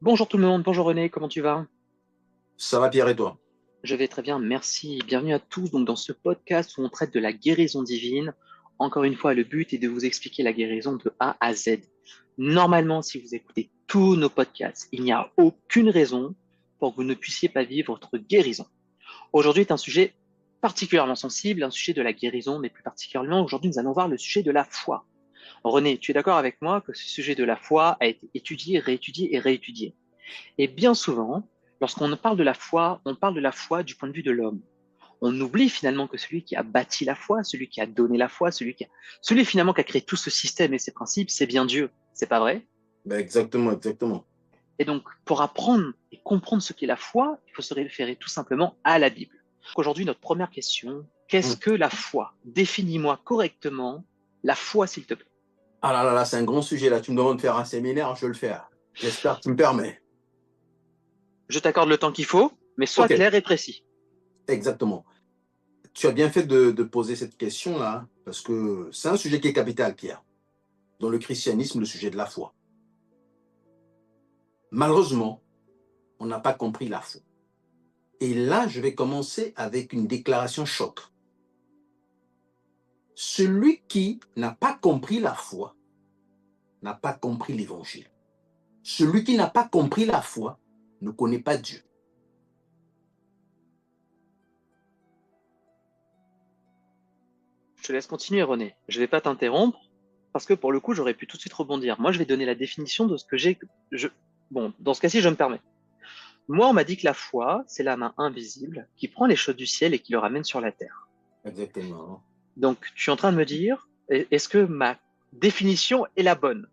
Bonjour tout le monde, bonjour René, comment tu vas? Ça va, Pierre, et toi? Je vais très bien, merci. Bienvenue à tous donc dans ce podcast où on traite de la guérison divine. Encore une fois, le but est de vous expliquer la guérison de A à Z. Normalement, si vous écoutez tous nos podcasts, il n'y a aucune raison pour que vous ne puissiez pas vivre votre guérison. Aujourd'hui est un sujet particulièrement sensible, un sujet de la guérison, mais plus particulièrement aujourd'hui, nous allons voir le sujet de la foi. René, tu es d'accord avec moi que ce sujet de la foi a été étudié, réétudié et réétudié? Et bien souvent, lorsqu'on parle de la foi, on parle de la foi du point de vue de l'homme. On oublie finalement que celui qui a bâti la foi, celui qui a donné la foi, celui finalement qui a créé tout ce système et ses principes, c'est bien Dieu. C'est pas vrai? Ben exactement, exactement. Et donc, pour apprendre et comprendre ce qu'est la foi, il faut se référer tout simplement à la Bible. Aujourd'hui, notre première question, qu'est-ce Hum. que la foi? Définis-moi correctement la foi, s'il te plaît. Ah là là là, c'est un grand sujet là. Tu me demandes de faire un séminaire, je vais le faire. J'espère que tu me permets. Je t'accorde le temps qu'il faut, mais sois Ok, clair et précis. exactement. Tu as bien fait de poser cette question-là, parce que c'est un sujet qui est capital, Pierre. Dans le christianisme, le sujet de la foi. Malheureusement, on n'a pas compris la foi. Et là, je vais commencer avec une déclaration choc. Celui qui n'a pas compris la foi n'a pas compris l'évangile. Celui qui n'a pas compris la foi ne connaît pas Dieu. Je te laisse continuer, René. Je ne vais pas t'interrompre parce que pour le coup, j'aurais pu tout de suite rebondir. Moi, je vais donner la définition de ce que j'ai. Je... Bon, dans ce cas-ci, je me permets. Moi, on m'a dit que la foi, c'est la main invisible qui prend les choses du ciel et qui le ramène sur la terre. Exactement. Donc, tu es en train de me dire, est-ce que ma définition est la bonne?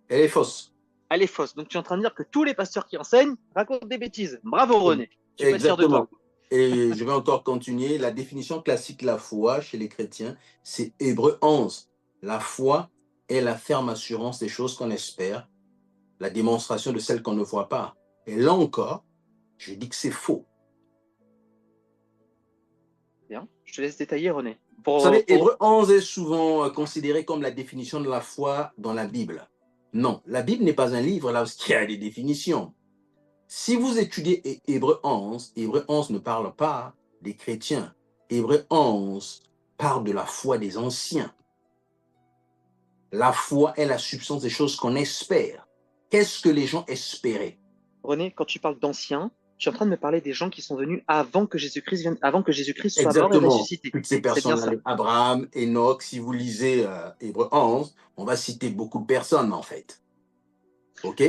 Elle est fausse. Elle est fausse. Donc, tu es en train de dire que tous les pasteurs qui enseignent racontent des bêtises. Bravo, René. Tu peux être fier de Exactement. toi. Et je vais encore continuer. La définition classique de la foi chez les chrétiens, c'est Hébreu 11. La foi est la ferme assurance des choses qu'on espère, la démonstration de celles qu'on ne voit pas. Et là encore, je dis que c'est faux. Bien. Je te laisse détailler, René. Vous savez, Hébreu 11 est souvent considéré comme la définition de la foi dans la Bible. Non, la Bible n'est pas un livre là où il y a des définitions. Si vous étudiez Hébreu 11 ne parle pas des chrétiens. Hébreu 11 parle de la foi des anciens. La foi est la substance des choses qu'on espère. Qu'est-ce que les gens espéraient? René, quand tu parles d'anciens, tu es en train de me parler des gens qui sont venus avant que Jésus-Christ vienne, avant que Jésus-Christ soit mort et Exactement. ressuscité. Toutes ces C'est bien personnes-là, ça. Abraham, Enoch, si vous lisez Hébreu 11, on va citer beaucoup de personnes en fait. OK?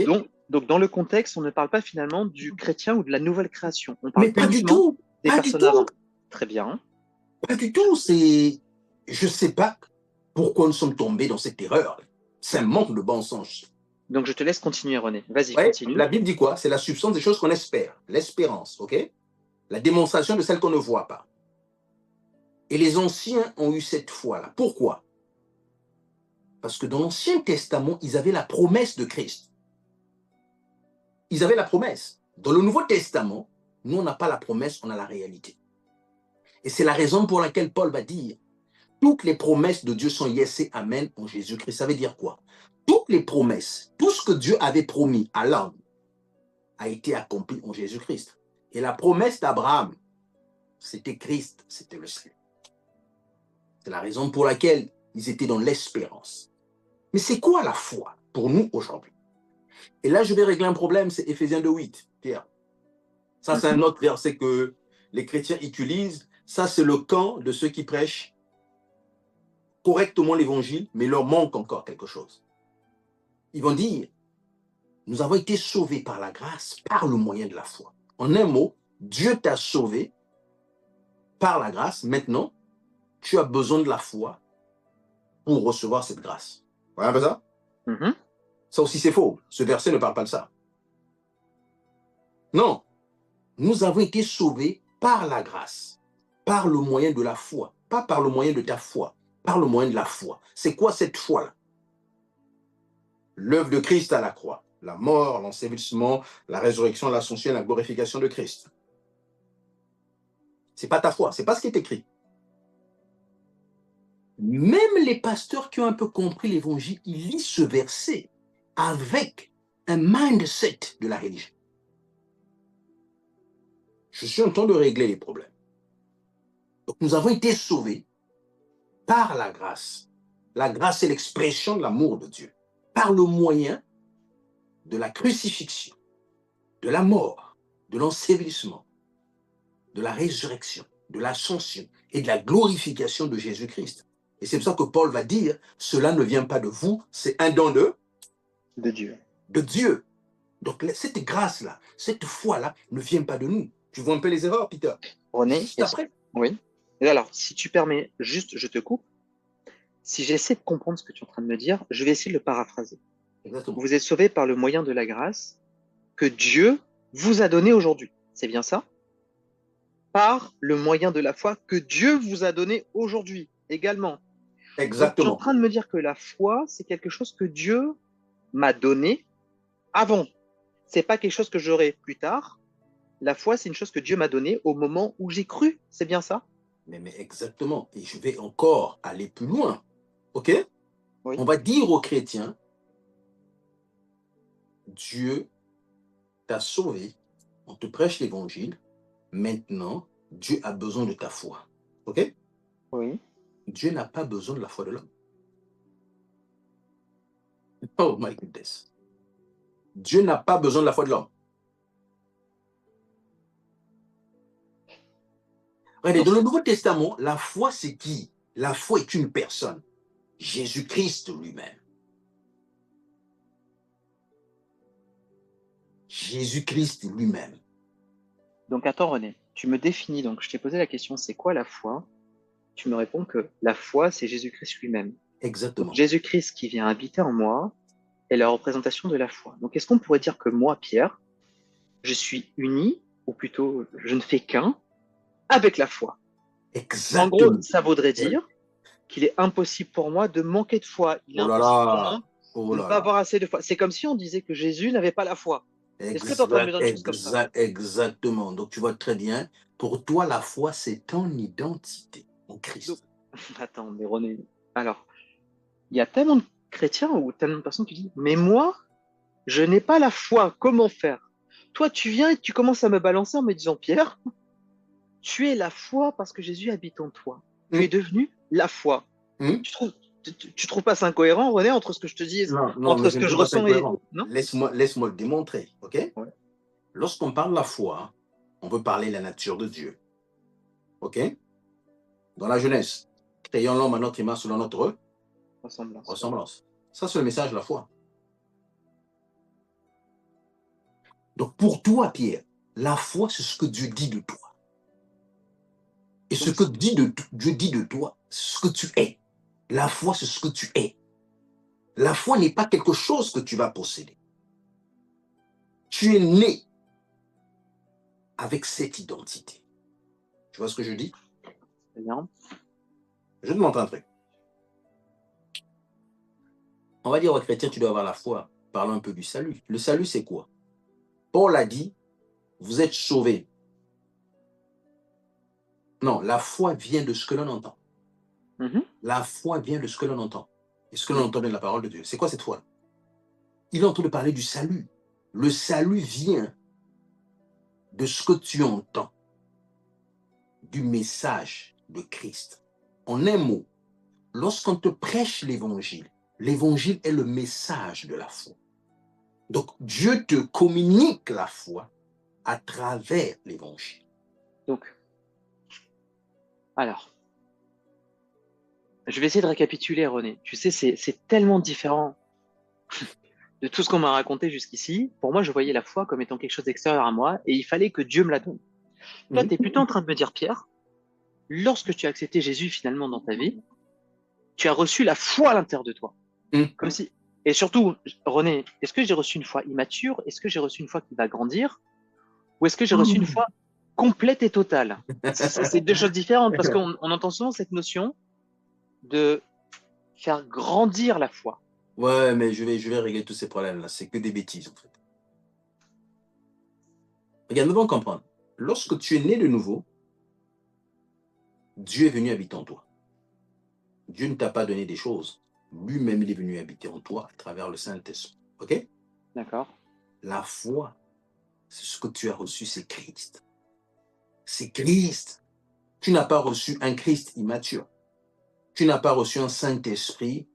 Donc, dans le contexte, on ne parle pas finalement du chrétien ou de la nouvelle création. On parle Mais pas du uniquement tout. des Pas du personnes tout. avant. Très bien. Pas du tout. C'est, je ne sais pas pourquoi nous sommes tombés dans cette erreur. C'est un manque de bon sens. Donc, je te laisse continuer, René. Vas-y, Ouais, continue. la Bible dit quoi? C'est la substance des choses qu'on espère, l'espérance, ok? La démonstration de celles qu'on ne voit pas. Et les anciens ont eu cette foi-là. Pourquoi? Parce que dans l'Ancien Testament, ils avaient la promesse de Christ. Ils avaient la promesse. Dans le Nouveau Testament, nous, on n'a pas la promesse, on a la réalité. Et c'est la raison pour laquelle Paul va dire, toutes les promesses de Dieu sont yes et amen en Jésus-Christ. Ça veut dire quoi? Toutes les promesses, tout ce que Dieu avait promis à l'homme a été accompli en Jésus-Christ. Et la promesse d'Abraham, c'était Christ, c'était le salut. C'est la raison pour laquelle ils étaient dans l'espérance. Mais c'est quoi la foi pour nous aujourd'hui? Et là, je vais régler un problème, c'est Éphésiens 2:8, Pierre. Ça, c'est un Mhm. autre verset que les chrétiens utilisent. Ça, c'est le camp de ceux qui prêchent correctement l'évangile, mais leur manque encore quelque chose. Ils vont dire, nous avons été sauvés par la grâce, par le moyen de la foi. En un mot, Dieu t'a sauvé par la grâce. Maintenant, tu as besoin de la foi pour recevoir cette grâce. Vous voyez un peu ça? Mhm. Ça aussi, c'est faux. Ce verset ne parle pas de ça. Non, nous avons été sauvés par la grâce, par le moyen de la foi, pas par le moyen de ta foi, par le moyen de la foi. C'est quoi cette foi-là? L'œuvre de Christ à la croix, la mort, l'ensevelissement, la résurrection, l'ascension, la glorification de Christ. C'est pas ta foi, c'est pas ce qui est écrit. Même les pasteurs qui ont un peu compris l'évangile, ils lisent ce verset avec un mindset de la religion. Je suis en train de régler les problèmes. Donc, nous avons été sauvés par la grâce. La grâce est l'expression de l'amour de Dieu. Par le moyen de la crucifixion, de la mort, de l'ensevelissement, de la résurrection, de l'ascension et de la glorification de Jésus-Christ. Et c'est pour ça que Paul va dire, cela ne vient pas de vous, c'est un don de Dieu. De Dieu. Donc cette grâce-là, cette foi-là ne vient pas de nous. Tu vois un peu les erreurs, Peter? René, Juste après. Oui. Et alors, si tu permets, juste, je te coupe. Si j'essaie de comprendre ce que tu es en train de me dire, je vais essayer de le paraphraser. Exactement. Vous êtes sauvés par le moyen de la grâce que Dieu vous a donné aujourd'hui. C'est bien ça? Par le moyen de la foi que Dieu vous a donné aujourd'hui également. Donc, tu es en Exactement. train de me dire que la foi, c'est quelque chose que Dieu m'a donné avant. C'est pas quelque chose que j'aurai plus tard. La foi, c'est une chose que Dieu m'a donnée au moment où j'ai cru. C'est bien ça? Mais exactement. Et je vais encore aller plus loin. OK? Oui. On va dire aux chrétiens, Dieu t'a sauvé, on te prêche l'évangile, maintenant, Dieu a besoin de ta foi. OK? Oui. Dieu n'a pas besoin de la foi de l'homme. Oh my goodness. Dieu n'a pas besoin de la foi de l'homme. Regardez, dans le Nouveau Testament, la foi, c'est qui? La foi est une personne. Jésus-Christ lui-même. Jésus-Christ lui-même. Donc attends René, tu me définis, donc je t'ai posé la question, c'est quoi la foi? Tu me réponds que la foi, c'est Jésus-Christ lui-même. Donc Exactement. Jésus-Christ qui vient habiter en moi est la représentation de la foi. Donc est-ce qu'on pourrait dire que moi, Pierre, je suis uni, ou plutôt je ne fais qu'un, avec la foi? En gros, Exactement. ça voudrait Oui. dire qu'il est impossible pour moi de manquer de foi. Il est Oh là impossible pour moi là. Oh de ne là pas là. avoir assez de foi. C'est comme si on disait que Jésus n'avait pas la foi. Est-ce que tu es en train de me dire une chose comme ça? Exactement. Donc, tu vois très bien. Pour toi, la foi, c'est ton identité en Donc, Christ. attends, mais René, alors, il y a tellement de chrétiens ou tellement de personnes qui disent, mais moi, je n'ai pas la foi, comment faire? Toi, tu viens et tu commences à me balancer en me disant, Pierre, tu es la foi parce que Jésus habite en toi. Tu es Hum, devenu la foi. hum. Tu trouves pas ça incohérent, René, entre ce que je te dis, Non, mais entre je ce ne que je trouve pas ça ressens et... incohérent. Non? Laisse-moi le démontrer, OK? Ouais, Lorsqu'on parle de la foi, on veut parler de la nature de Dieu, OK? Dans la Genèse, créons l'homme à notre image selon notre ressemblance. Ouais. ressemblance. Ça, c'est le message de la foi. Donc, pour toi, Pierre, la foi, c'est ce que Dieu dit de toi. Et ce Donc, que Dieu dit de toi, c'est ce que tu es. La foi, c'est ce que tu es. La foi n'est pas quelque chose que tu vas posséder. Tu es né avec cette identité. Tu vois ce que je dis? c'est bien. Je te montre un truc. On va dire aux chrétiens, tu dois avoir la foi. Parlons un peu du salut. Le salut, c'est quoi? Paul a dit, vous êtes sauvés. Non, la foi vient de ce que l'on entend. Mhm. La foi vient de ce que l'on entend. Et ce que l'on Oui. entend de la parole de Dieu. C'est quoi cette foi? Il est en train de parler du salut. Le salut vient de ce que tu entends, du message de Christ. En un mot, lorsqu'on te prêche l'évangile, l'évangile est le message de la foi. Donc, Dieu te communique la foi à travers l'évangile. Donc, alors, je vais essayer de récapituler, René. Tu sais, c'est tellement différent de tout ce qu'on m'a raconté jusqu'ici. Pour moi, je voyais la foi comme étant quelque chose d'extérieur à moi et il fallait que Dieu me la donne. Toi, tu es plutôt en train de me dire, Pierre, lorsque tu as accepté Jésus finalement dans ta vie, tu as reçu la foi à l'intérieur de toi. Comme si. Et surtout, René, est-ce que j'ai reçu une foi immature? Est-ce que j'ai reçu une foi qui va grandir? Ou est-ce que j'ai reçu une foi complète et totale? C'est deux choses différentes parce qu'on entend souvent cette notion de faire grandir la foi. Ouais, mais je vais régler tous ces problèmes-là. C'est que des bêtises, en fait. Regarde, nous devons comprendre. Lorsque tu es né de nouveau, Dieu est venu habiter en toi. Dieu ne t'a pas donné des choses. Lui-même, il est venu habiter en toi à travers le Saint-Esprit. OK? D'accord? La foi, c'est ce que tu as reçu, c'est Christ. C'est Christ. Tu n'as pas reçu un Christ immature. Tu n'as pas reçu un Saint-Esprit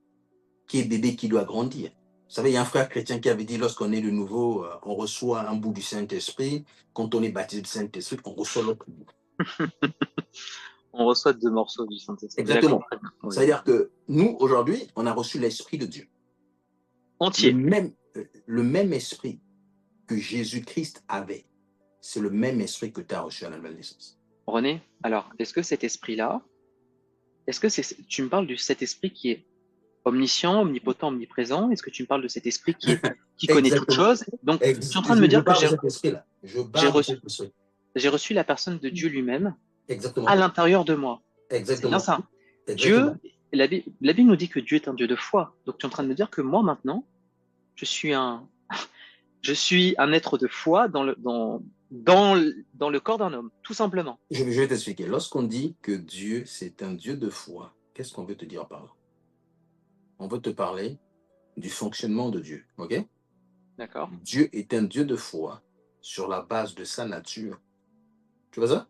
qui est bébé qui doit grandir. Vous savez, il y a un frère chrétien qui avait dit, lorsqu'on est de nouveau, on reçoit un bout du Saint-Esprit. Quand on est baptisé du Saint-Esprit, on reçoit l'autre bout. On reçoit 2 morceaux du Saint-Esprit. Exactement. Oui. C'est-à-dire que nous, aujourd'hui, on a reçu l'Esprit de Dieu. Entier. Le même esprit que Jésus-Christ avait, c'est le même esprit que tu as reçu à la nouvelle naissance. René, alors, est-ce que cet esprit-là, tu me parles de cet esprit qui est omniscient, omnipotent, omniprésent? Est-ce que tu me parles de cet esprit qui connaît toutes choses? Donc, tu es en train de me dire que j'ai reçu la personne de Dieu lui-même à l'intérieur de moi. C'est bien ça. Dieu, la Bible nous dit que Dieu est un Dieu de foi. Donc, tu es en train de me dire que moi, maintenant, je suis un être de foi dans le corps d'un homme, tout simplement. Je vais t'expliquer. Lorsqu'on dit que Dieu, c'est un Dieu de foi, qu'est-ce qu'on veut te dire par là? On veut te parler du fonctionnement de Dieu, ok? D'accord. Dieu est un Dieu de foi sur la base de sa nature. Tu vois ça?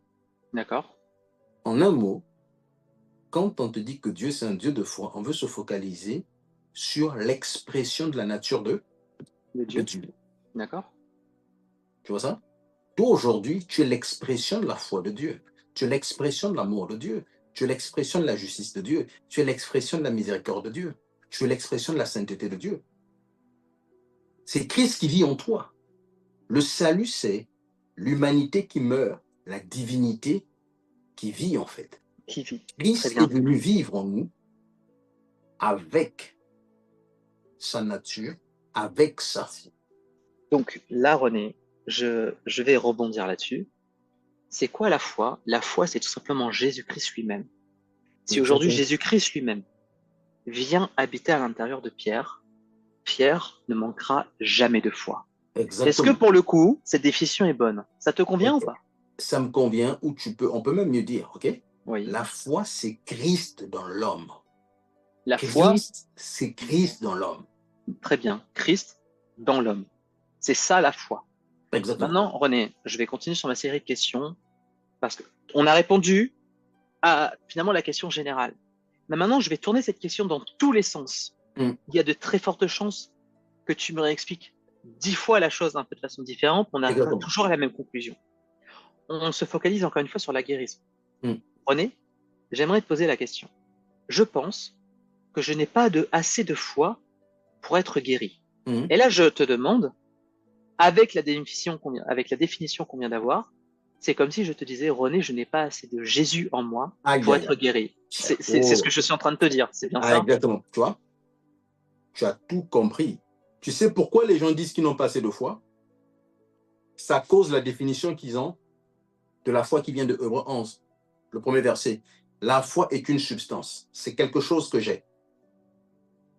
D'accord. En un mot, quand on te dit que Dieu, c'est un Dieu de foi, on veut se focaliser sur l'expression de la nature de Dieu. D'accord. Tu vois ça? Toi, aujourd'hui, tu es l'expression de la foi de Dieu. Tu es l'expression de l'amour de Dieu. Tu es l'expression de la justice de Dieu. Tu es l'expression de la miséricorde de Dieu. Tu es l'expression de la sainteté de Dieu. C'est Christ qui vit en toi. Le salut, c'est l'humanité qui meurt, la divinité qui vit en fait. Qui vit. Christ est venu vivre en nous avec sa nature, avec sa foi. Donc là, René, je vais rebondir là-dessus. C'est quoi la foi? La foi, c'est tout simplement Jésus-Christ lui-même. Si aujourd'hui Jésus-Christ lui-même vient habiter à l'intérieur de Pierre, Pierre ne manquera jamais de foi. Est-ce que pour le coup, cette définition est bonne? Ça te convient ou pas? Ça me convient, ou on peut même mieux dire, ok? Oui. La foi, c'est Christ dans l'homme. La foi, c'est Christ dans l'homme. Très bien, Christ dans l'homme. C'est ça la foi. Exactement. Maintenant, René, je vais continuer sur ma série de questions parce qu'on a répondu à finalement la question générale. Mais maintenant, je vais tourner cette question dans tous les sens. Il y a de très fortes chances que tu me réexpliques 10 fois la chose un peu de façon différente, on arrivera toujours à la même conclusion. On se focalise encore une fois sur la guérison. René, j'aimerais te poser la question. Je pense que je n'ai pas assez de foi pour être guéri. Et là, je te demande, avec la définition qu'on vient d'avoir, c'est comme si je te disais, René, je n'ai pas assez de Jésus en moi pour être guéri. C'est ce que je suis en train de te dire, c'est bien ça? Exactement, tu vois? Tu as tout compris. Tu sais pourquoi les gens disent qu'ils n'ont pas assez de foi? Ça cause la définition qu'ils ont de la foi qui vient de Hébreux 11, le premier verset. La foi est une substance, c'est quelque chose que j'ai.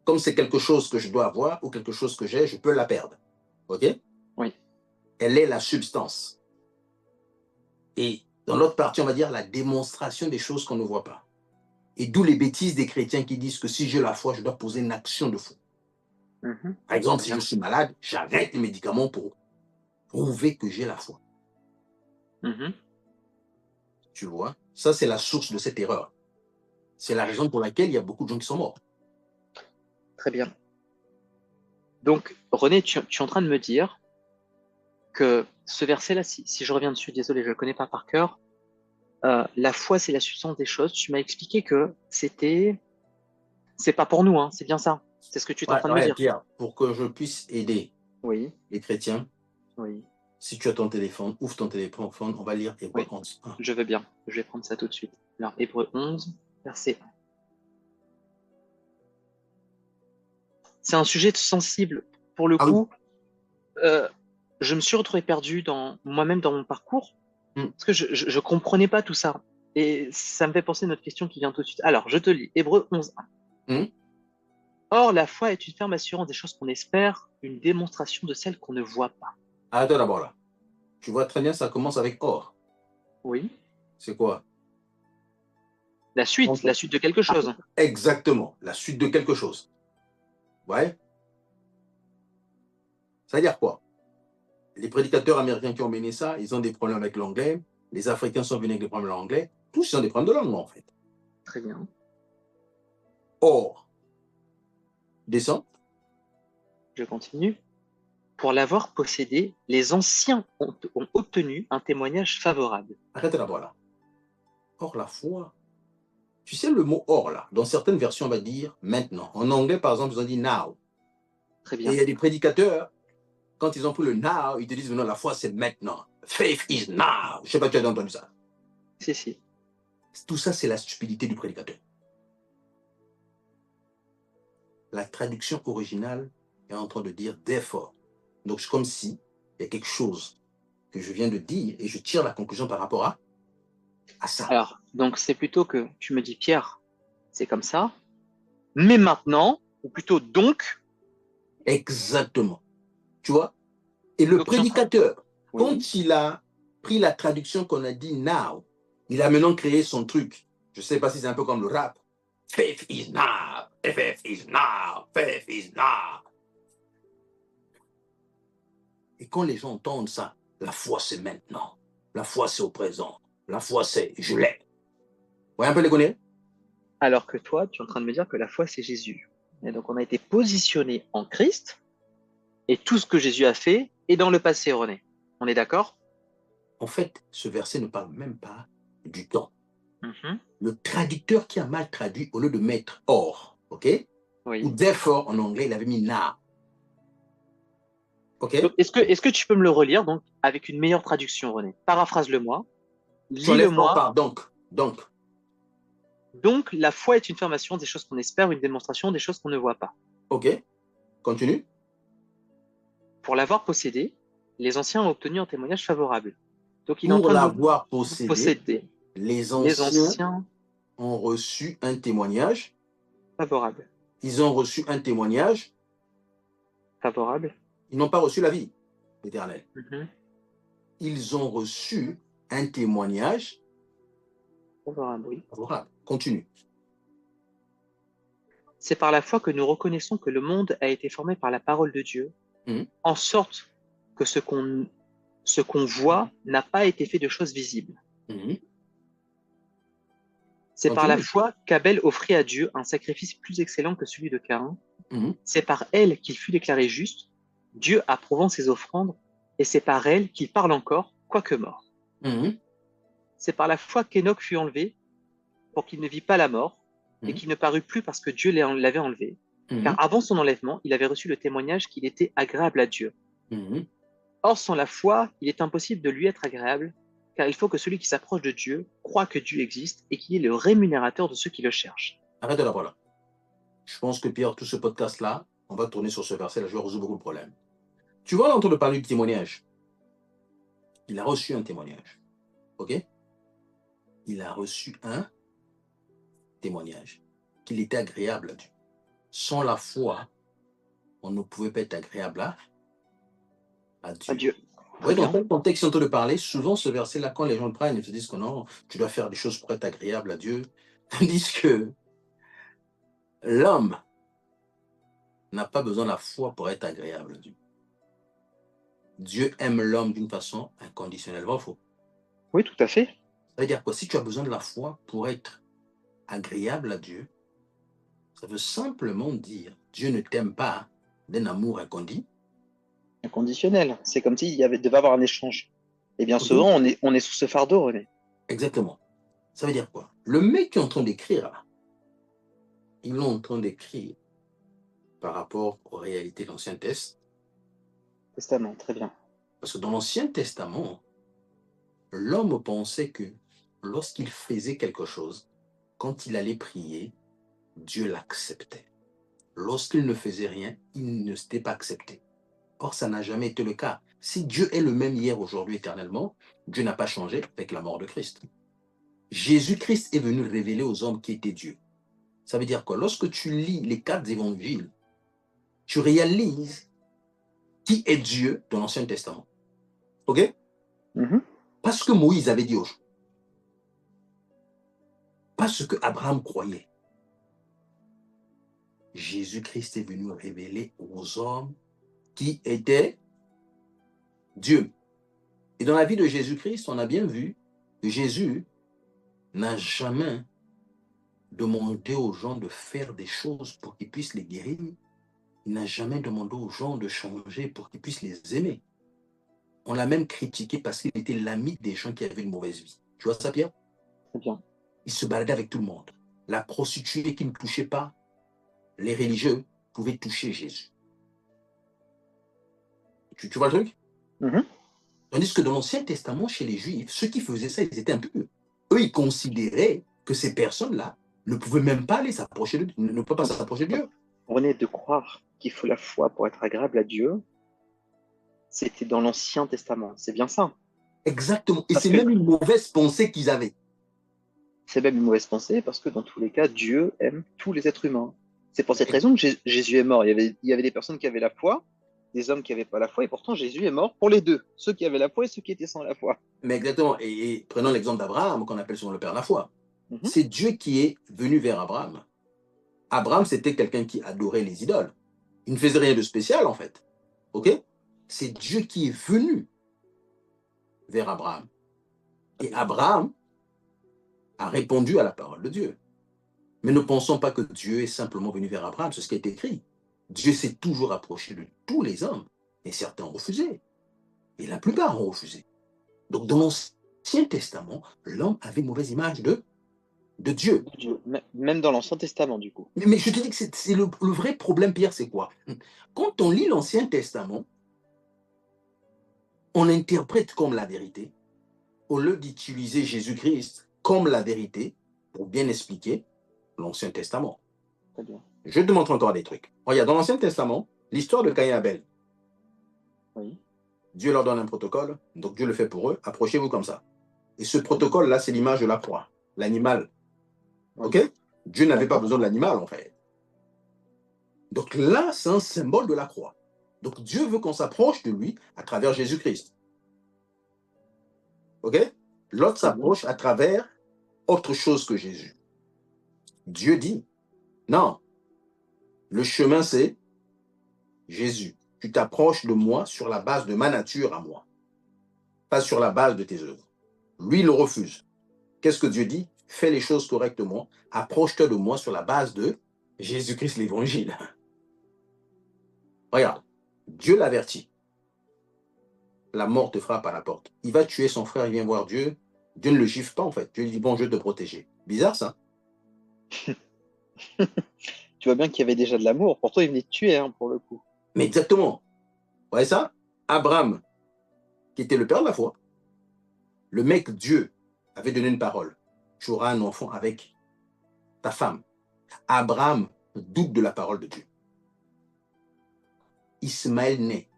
Comme c'est quelque chose que je dois avoir ou quelque chose que j'ai, je peux la perdre. OK? Oui. Elle est la substance. Et dans l'autre partie, on va dire la démonstration des choses qu'on ne voit pas. Et d'où les bêtises des chrétiens qui disent que si j'ai la foi, je dois poser une action de foi. Par exemple, si je suis malade, j'arrête les médicaments pour prouver que j'ai la foi. Tu vois? Ça, c'est la source de cette erreur. C'est la raison pour laquelle il y a beaucoup de gens qui sont morts. Très bien. Donc, René, tu es en train de me dire que ce verset-là, si je reviens dessus, désolé, je ne le connais pas par cœur, la foi, c'est la substance des choses. Tu m'as expliqué que c'est pas pour nous, hein, c'est bien ça. C'est ce que tu es en train de me dire. Pierre, pour que je puisse aider les chrétiens, si tu as ton téléphone, ouvre ton téléphone, on va lire Hébreux 11. Je veux bien, je vais prendre ça tout de suite. Alors, Hébreux 11, verset 1. C'est un sujet sensible. Pour le coup, je me suis retrouvé perdu moi-même dans mon parcours parce que je ne comprenais pas tout ça. Et ça me fait penser à notre question qui vient tout de suite. Alors, je te lis, Hébreux 11, 1. Or, la foi est une ferme assurance des choses qu'on espère, une démonstration de celles qu'on ne voit pas. Attends d'abord là. Tu vois très bien, ça commence avec or. Oui. C'est quoi? La suite de quelque chose. Exactement, la suite de quelque chose. Ouais. Ça veut dire quoi? Les prédicateurs américains qui ont mené ça, ils ont des problèmes avec l'anglais. Les Africains sont venus avec des problèmes avec l'anglais. Tous ils ont des problèmes de langue, en fait. Très bien. Or, descend. Je continue. Pour l'avoir possédé, les anciens ont obtenu un témoignage favorable. Arrête d'abord là. Or, la foi. Tu sais le mot or là, dans certaines versions, on va dire maintenant. En anglais, par exemple, ils ont dit now. Très Et bien. il y a des prédicateurs, quand ils ont pris le now, ils te disent non, la foi c'est maintenant. Faith is now. Je ne sais pas si tu as entendu ça. Si. Tout ça, c'est la stupidité du prédicateur. La traduction originale est en train de dire therefore. Donc, c'est comme si il y a quelque chose que je viens de dire et je tire la conclusion par rapport à ça. Alors, donc c'est plutôt que tu me dis, Pierre, c'est comme ça, mais maintenant, ou plutôt donc. Exactement. Tu vois? Et le Donc, prédicateur, oui. quand il a pris la traduction qu'on a dit now, il a maintenant créé son truc. Je ne sais pas si c'est un peu comme le rap. Faith is now, faith is now, faith is now. Et quand les gens entendent ça, la foi c'est maintenant, la foi c'est au présent, la foi c'est je l'ai. Vous voyez un peu les connaître? Alors que toi, tu es en train de me dire que la foi, c'est Jésus. Et donc, on a été positionné en Christ, et tout ce que Jésus a fait est dans le passé, René. On est d'accord? En fait, ce verset ne parle même pas du temps. Mhm. Le traducteur qui a mal traduit, au lieu de mettre or, ok? Oui. Ou therefore en anglais, il avait mis now. Ok? Donc, est-ce que tu peux me le relire donc, avec une meilleure traduction, René? Paraphrase-le-moi, Tu enlèves or lis-le-moi. par donc. Donc, la foi est une affirmation des choses qu'on espère, une démonstration des choses qu'on ne voit pas. Ok? Continue. Pour l'avoir possédé, les anciens ont obtenu un témoignage favorable. Donc, il est en Pour train de l'avoir nous posséder. les Les anciens anciens ont reçu un témoignage. favorables. Ils ont reçu un témoignage. Favorables. Ils n'ont pas reçu la vie éternelle. Mhm. Ils ont reçu un témoignage Favorable, oui. favorable. Continue. C'est par la foi que nous reconnaissons que le monde a été formé par la parole de Dieu, Mhm. en sorte que ce qu'on voit n'a pas été fait de choses visibles. Mhm. C'est par la Continue. foi qu'Abel offrit à Dieu un sacrifice plus excellent que celui de Caïn. Mhm. C'est par elle qu'il fut déclaré juste, Dieu approuvant ses offrandes, et c'est par elle qu'il parle encore, quoique mort. Mhm. C'est par la foi qu'Enoch fut enlevé, pour qu'il ne vit pas la mort, et Mhm. qu'il ne parut plus parce que Dieu l'avait enlevé. Car Mhm. avant son enlèvement, il avait reçu le témoignage qu'il était agréable à Dieu. Mhm. Or, sans la foi, il est impossible de lui être agréable, car il faut que celui qui s'approche de Dieu croie que Dieu existe et qu'il est le rémunérateur de ceux qui le cherchent. Arrête de la voilà. Je pense que Pierre, tout ce podcast-là, on va tourner sur ce verset-là, je vais résoudre beaucoup de problèmes. Tu vois, on entend parler du témoignage. Il a reçu un témoignage. OK? Il a reçu un témoignage qu'il était agréable à Dieu. Sans la foi, on ne pouvait pas être agréable à Dieu. Adieu. Oui, dans quel contexte on entend de parler, souvent ce verset-là, quand les gens le prennent, ils se disent que non, tu dois faire des choses pour être agréable à Dieu. Tandis que l'homme n'a pas besoin de la foi pour être agréable à Dieu. Dieu aime l'homme d'une façon inconditionnelle. Vrai ou faux? Oui, tout à fait. Ça veut dire quoi? Si tu as besoin de la foi pour être agréable à Dieu, ça veut simplement dire Dieu ne t'aime pas d'un amour inconditionnel. Inconditionnel. C'est comme s'il devait avoir un échange. Et bien Okay. souvent, on est sous ce fardeau, René. Exactement. Ça veut dire quoi? Le mec qui est en train d'écrire là, il est en train d'écrire par rapport aux réalités de l'Ancien Testament, très bien. Parce que dans l'Ancien Testament, l'homme pensait que lorsqu'il faisait quelque chose, quand il allait prier, Dieu l'acceptait. Lorsqu'il ne faisait rien, il ne s'était pas accepté. Or, ça n'a jamais été le cas. Si Dieu est le même hier, aujourd'hui, éternellement, Dieu n'a pas changé avec la mort de Christ. Jésus-Christ est venu révéler aux hommes qui était Dieu. Ça veut dire quoi? Lorsque tu lis les 4 évangiles, tu réalises qui est Dieu dans l'Ancien Testament. OK? Pas ce que Moïse avait dit aux gens. Pas ce que Abraham croyait. Jésus-Christ est venu révéler aux hommes qui était Dieu. Et dans la vie de Jésus-Christ, on a bien vu que Jésus n'a jamais demandé aux gens de faire des choses pour qu'ils puissent les guérir. Il n'a jamais demandé aux gens de changer pour qu'ils puissent les aimer. On l'a même critiqué parce qu'il était l'ami des gens qui avaient une mauvaise vie. Tu vois ça, Pierre? Très bien. Il se baladait avec tout le monde. La prostituée qui ne touchait pas les religieux pouvait toucher Jésus. Tu vois le truc? Tandis que dans l'Ancien Testament, chez les Juifs, ceux qui faisaient ça, ils étaient impurs. Eux, ils considéraient que ces personnes-là ne pouvaient même pas aller s'approcher de Dieu, ne peuvent pas s'approcher de Dieu. On est de croire qu'il faut la foi pour être agréable à Dieu. C'était dans l'Ancien Testament. C'est bien ça. Exactement. Et Parce c'est que même une mauvaise pensée qu'ils avaient. c'est même une mauvaise pensée parce que dans tous les cas, Dieu aime tous les êtres humains. C'est pour cette raison que Jésus est mort. Il y avait des personnes qui avaient la foi, des hommes qui n'avaient pas la foi, et pourtant Jésus est mort pour les deux, ceux qui avaient la foi et ceux qui étaient sans la foi. Mais exactement. Et prenons l'exemple d'Abraham, qu'on appelle souvent le père de la foi. Mhm. C'est Dieu qui est venu vers Abraham. Abraham, c'était quelqu'un qui adorait les idoles. Il ne faisait rien de spécial, en fait. OK? C'est Dieu qui est venu vers Abraham. Et Abraham a répondu à la parole de Dieu. Mais ne pensons pas que Dieu est simplement venu vers Abraham, c'est ce qui est écrit. Dieu s'est toujours approché de tous les hommes, et certains ont refusé. Et la plupart ont refusé. Donc dans l'Ancien Testament, l'homme avait une mauvaise image de Dieu. Même dans l'Ancien Testament, du coup. Mais je te dis que c'est le vrai problème, Pierre, c'est quoi? Quand on lit l'Ancien Testament, on interprète comme la vérité, au lieu d'utiliser Jésus-Christ comme la vérité pour bien expliquer l'Ancien Testament. Très bien. Je te montre encore des trucs. Regarde, dans l'Ancien Testament, l'histoire de Caïn et Abel. Oui. Dieu leur donne un protocole, donc Dieu le fait pour eux. Approchez-vous comme ça. Et ce protocole-là, c'est l'image de la croix, l'animal. Oui. OK? Dieu n'avait pas besoin de l'animal, en fait. Donc là, c'est un symbole de la croix. Donc Dieu veut qu'on s'approche de lui à travers Jésus-Christ. OK? L'autre s'approche à travers autre chose que Jésus. Dieu dit, non, le chemin, c'est Jésus. Tu t'approches de moi sur la base de ma nature à moi, pas sur la base de tes œuvres. Lui, il le refuse. Qu'est-ce que Dieu dit? Fais les choses correctement, approche-toi de moi sur la base de Jésus-Christ l'évangile. Regarde, Dieu l'avertit. La mort te frappe à la porte. Il va tuer son frère, il vient voir Dieu. Dieu ne le gifle pas en fait. Dieu lui dit, bon, je vais te protéger. Bizarre ça. Tu vois bien qu'il y avait déjà de l'amour. Pourtant, il venait te tuer, hein, pour le coup. Mais exactement. Vous voyez ça? Abraham, qui était le père de la foi, le mec, Dieu, avait donné une parole. Tu auras un enfant avec ta femme. Abraham doute de la parole de Dieu. Ismaël naît.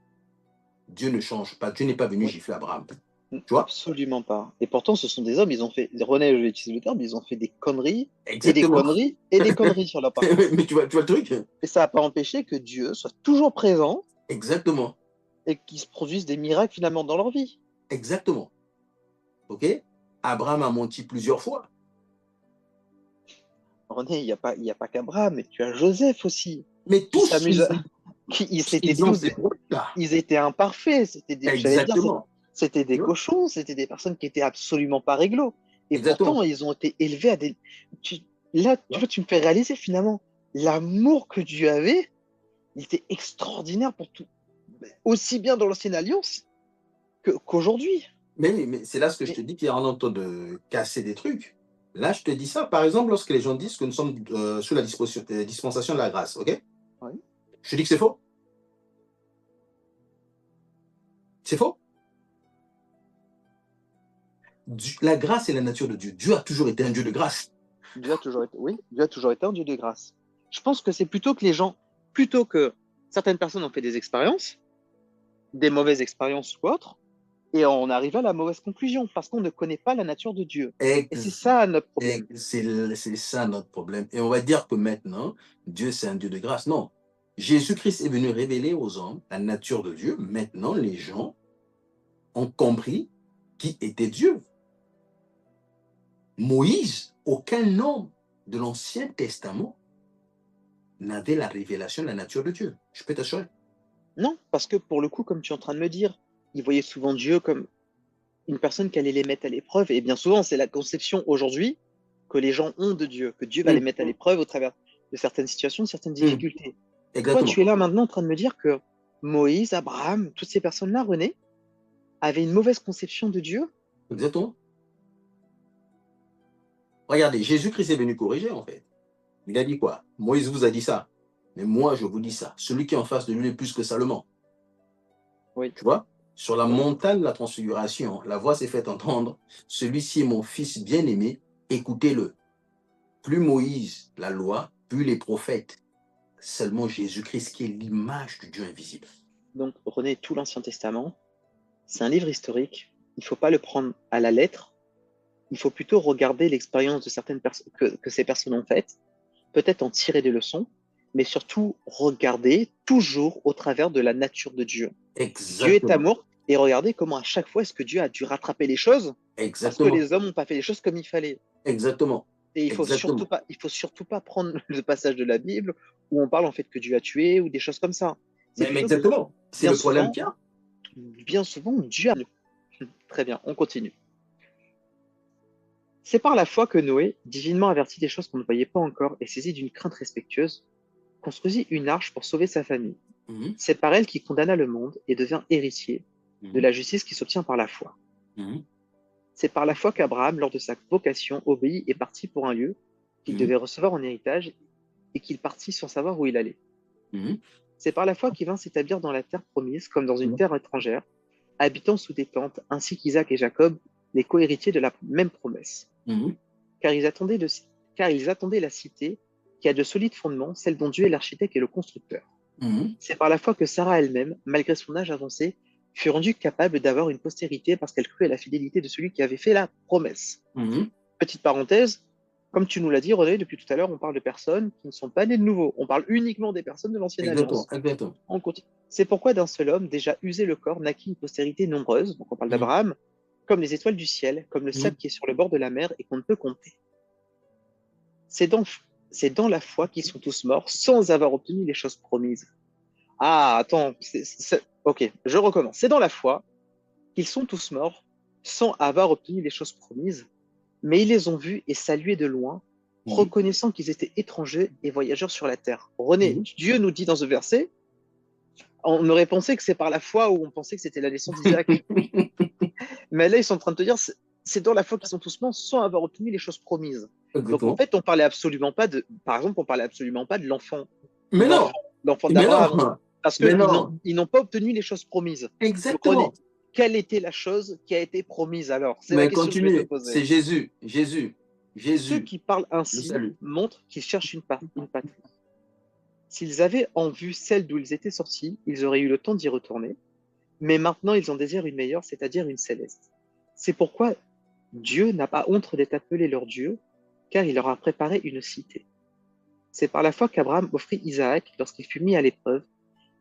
Dieu ne change pas. Dieu n'est pas venu gifler Abraham. Tu vois? Absolument pas. Et pourtant, ce sont des hommes, ils ont fait, René, je vais utiliser le terme, ils ont fait des conneries, Exactement. et des conneries, et des conneries sur leur parcours. Mais tu vois le truc? Et ça n'a pas empêché que Dieu soit toujours présent. Exactement. Et qu'ils se produisent des miracles finalement dans leur vie. Exactement. OK? Abraham a menti plusieurs fois. René, il n'y a pas qu'Abraham, mais tu as Joseph aussi. Mais tous, ils étaient imparfaits. C'était des, exactement. C'était des cochons, c'était des personnes qui étaient absolument pas réglo. Et exactement. Pourtant, ils ont été élevés à des. Là, tu me fais réaliser finalement l'amour que Dieu avait. Il était extraordinaire pour tout, aussi bien dans l'ancienne alliance qu'aujourd'hui. Mais c'est là ce que je te dis qu'il y a un temps de casser des trucs. Là, je te dis ça, par exemple, lorsque les gens disent que nous sommes sous la dispensation de la grâce, OK? Oui. Je te dis que c'est faux. C'est faux. La grâce est la nature de Dieu. Dieu a toujours été un Dieu de grâce. Dieu a toujours été un Dieu de grâce. Je pense que c'est plutôt que certaines personnes ont fait des expériences, des mauvaises expériences ou autres, et on arrive à la mauvaise conclusion parce qu'on ne connaît pas la nature de Dieu. Et c'est ça notre problème. C'est ça notre problème. Et on va dire que maintenant, Dieu, c'est un Dieu de grâce. Non. Jésus-Christ est venu révéler aux hommes la nature de Dieu. Maintenant, les gens ont compris qui était Dieu. Moïse, aucun homme de l'Ancien Testament n'avait la révélation de la nature de Dieu. Je peux t'assurer. Non, parce que pour le coup, comme tu es en train de me dire, ils voyaient souvent Dieu comme une personne qui allait les mettre à l'épreuve. Et bien souvent, c'est la conception aujourd'hui que les gens ont de Dieu, que Dieu va les mettre à l'épreuve au travers de certaines situations, de certaines difficultés. Toi, Exactement. tu es là maintenant en train de me dire que Moïse, Abraham, toutes ces personnes-là, René, avaient une mauvaise conception de Dieu. Exactement. Regardez, Jésus-Christ est venu corriger, en fait. Il a dit quoi? Moïse vous a dit ça, mais moi, je vous dis ça. Celui qui est en face de lui est plus que Salomon. Oui. Tu vois? Sur la Oui. montagne de la transfiguration, la voix s'est faite entendre. Celui-ci est mon fils bien-aimé, écoutez-le. Plus Moïse, la loi, plus les prophètes. Seulement Jésus-Christ qui est l'image du Dieu invisible. Donc, René, tout l'Ancien Testament, c'est un livre historique. Il ne faut pas le prendre à la lettre. Il faut plutôt regarder l'expérience de certaines personnes que ces personnes ont faites, peut-être en tirer des leçons, mais surtout regarder toujours au travers de la nature de Dieu. Dieu est Exactement. amour, et regardez comment à chaque fois est-ce que Dieu a dû rattraper les choses parce que Exactement. les hommes n'ont pas fait les choses comme il fallait. Exactement. Et il faut surtout pas prendre le passage de la Bible où on parle en fait que Dieu a tué ou des choses comme ça. C'est Mais plutôt exactement. C'est bien le problème souvent, qu'il y a. bien souvent Dieu a. Très bien, on continue. C'est par la foi que Noé, divinement averti des choses qu'on ne voyait pas encore et saisi d'une crainte respectueuse, construisit une arche pour sauver sa famille. Mhm. C'est par elle qu'il condamna le monde et devint héritier de Mhm. la justice qui s'obtient par la foi. Mhm. C'est par la foi qu'Abraham, lors de sa vocation, obéit et partit pour un lieu qu'il Mhm. devait recevoir en héritage et qu'il partit sans savoir où il allait. Mhm. C'est par la foi qu'il vint s'établir dans la terre promise comme dans une Mhm. terre étrangère, habitant sous des tentes, ainsi qu'Isaac et Jacob, les cohéritiers de la même promesse. Mhm. Car ils attendaient la cité qui a de solides fondements, celle dont Dieu est l'architecte et le constructeur. Mhm. C'est par la foi que Sarah elle-même, malgré son âge avancé, fut rendue capable d'avoir une postérité parce qu'elle crut à la fidélité de celui qui avait fait la promesse. Mhm. Petite parenthèse, comme tu nous l'as dit, René, depuis tout à l'heure, on parle de personnes qui ne sont pas nées de nouveau. On parle uniquement des personnes de l'Ancienne Exactement. Alliance. Exactement. On continue. C'est pourquoi d'un seul homme, déjà usé le corps, naquit une postérité nombreuse, donc on parle Mhm. d'Abraham, comme les étoiles du ciel, comme le sable Mhm. qui est sur le bord de la mer et qu'on ne peut compter. C'est dans, c'est dans la foi qu'ils sont tous morts sans avoir obtenu les choses promises. Ah, attends, ok, je recommence. C'est dans la foi qu'ils sont tous morts sans avoir obtenu les choses promises, mais ils les ont vus et salués de loin, Mhm. reconnaissant qu'ils étaient étrangers et voyageurs sur la terre. René, Mhm. Dieu nous dit dans ce verset, on aurait pensé que c'est par la foi où on pensait que c'était la naissance d'Isaac. Mais là, ils sont en train de te dire, c'est dans la foi qu'ils sont tous morts sans avoir obtenu les choses promises. Donc en Exactement. fait, on parlait absolument pas de, par exemple, on parlait absolument pas de l'enfant, Mais non. l'enfant Mais non. d'Abraham, parce Mais qu'ils non. n'ont pas obtenu les choses promises. Donc René, Exactement. quelle était la chose qui a été promise alors? C'est la Mais question que je vais te continue. poser. C'est Jésus. Jésus. Ceux Jésus. qui parlent Le ainsi salut. montrent qu'ils cherchent une patrie. S'ils avaient en vue celle d'où ils étaient sortis, ils auraient eu le temps d'y retourner, mais maintenant ils en désirent une meilleure, c'est-à-dire une céleste. C'est pourquoi Dieu n'a pas honte d'être appelé leur Dieu, car il leur a préparé une cité. C'est par la foi qu'Abraham offrit Isaac lorsqu'il fut mis à l'épreuve,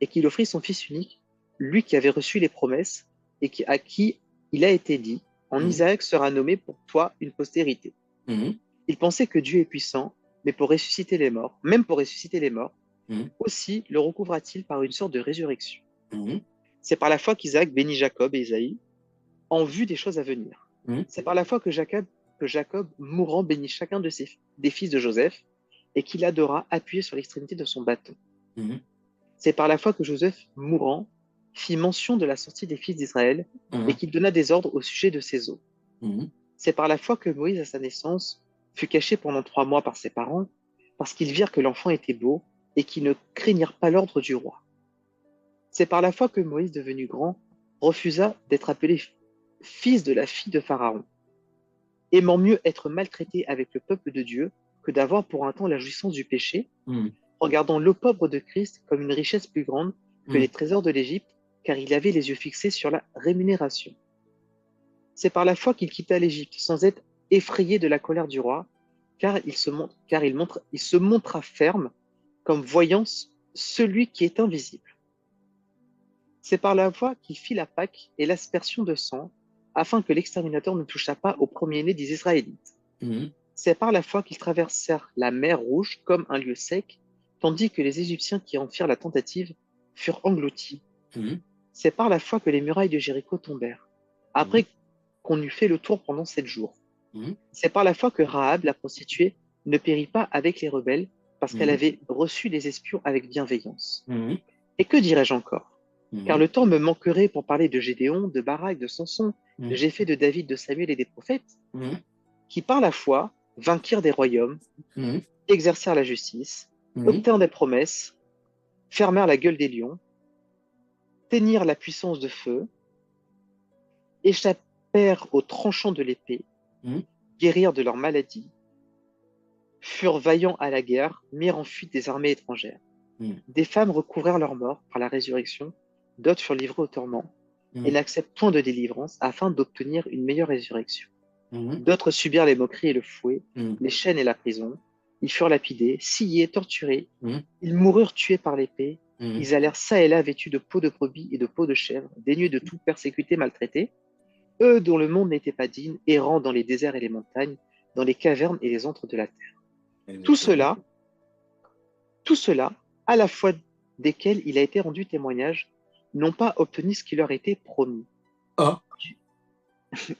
et qu'il offrit son fils unique, lui qui avait reçu les promesses, et à qui il a été dit, en Mhm. Isaac sera nommé pour toi une postérité. Mhm. Il pensait que Dieu est puissant, mais pour ressusciter les morts, même pour ressusciter les morts, Mhm. aussi le recouvra-t-il par une sorte de résurrection. Mhm. C'est par la foi qu'Isaac bénit Jacob et Isaïe, en vue des choses à venir. Mhm. C'est par la foi que Jacob, mourant, bénit chacun des fils de Joseph, et qu'il adora appuyé sur l'extrémité de son bâton. Mhm. C'est par la foi que Joseph, mourant, fit mention de la sortie des fils d'Israël, et Mhm. qu'il donna des ordres au sujet de ses os. Mhm. C'est par la foi que Moïse, à sa naissance, fut caché pendant 3 mois par ses parents, parce qu'ils virent que l'enfant était beau, et qu'ils ne craignirent pas l'ordre du roi. C'est par la foi que Moïse, devenu grand, refusa d'être appelé fils de la fille de Pharaon, aimant mieux être maltraité avec le peuple de Dieu que d'avoir pour un temps la jouissance du péché, Mhm. regardant l'opprobre de Christ comme une richesse plus grande que les Mhm. trésors de l'Égypte, car il avait les yeux fixés sur la rémunération. C'est par la foi qu'il quitta l'Égypte sans être effrayé de la colère du roi, car il se montra ferme comme voyant celui qui est invisible. C'est par la foi qu'il fit la Pâque et l'aspersion de sang, afin que l'exterminateur ne touchât pas au premier-né des Israélites. Mhm. C'est par la foi qu'ils traversèrent la mer Rouge comme un lieu sec, tandis que les Égyptiens qui en firent la tentative furent engloutis. Mhm. C'est par la foi que les murailles de Jéricho tombèrent, Mhm. après qu'on eut fait le tour pendant 7 jours. Mhm. C'est par la foi que Rahab, la prostituée, ne périt pas avec les rebelles, parce qu'elle Mhm. avait reçu les espions avec bienveillance. Mhm. Et que dirais-je encore? Car Mhm. le temps me manquerait pour parler de Gédéon, de Barak, de Samson, de Mhm. Jéphé, de David, de Samuel et des prophètes, Mhm. qui par la foi vainquirent des royaumes, Mhm. exercèrent la justice, Mhm. obtinrent des promesses, fermèrent la gueule des lions, teignirent la puissance de feu, échappèrent aux tranchants de l'épée, Mhm. guérirent de leurs maladies, furent vaillants à la guerre, mirent en fuite des armées étrangères. Mhm. Des femmes recouvrèrent leur mort par la résurrection, d'autres furent livrées au torment, et Mhm. n'acceptent point de délivrance afin d'obtenir une meilleure résurrection. Mhm. D'autres subirent les moqueries et le fouet, Mhm. les chaînes et la prison. Ils furent lapidés, sciés, torturés. Mhm. Ils moururent tués par l'épée. Mhm. Ils allèrent çà et là vêtus de peaux de brebis et de peaux de chèvre, dénués de tout, persécutés, maltraités. Eux dont le monde n'était pas digne, errant dans les déserts et les montagnes, dans les cavernes et les antres de la terre. Tout Exactement. cela, tout cela, à la fois desquels il a été rendu témoignage, n'ont pas obtenu ce qui leur était promis. Ah,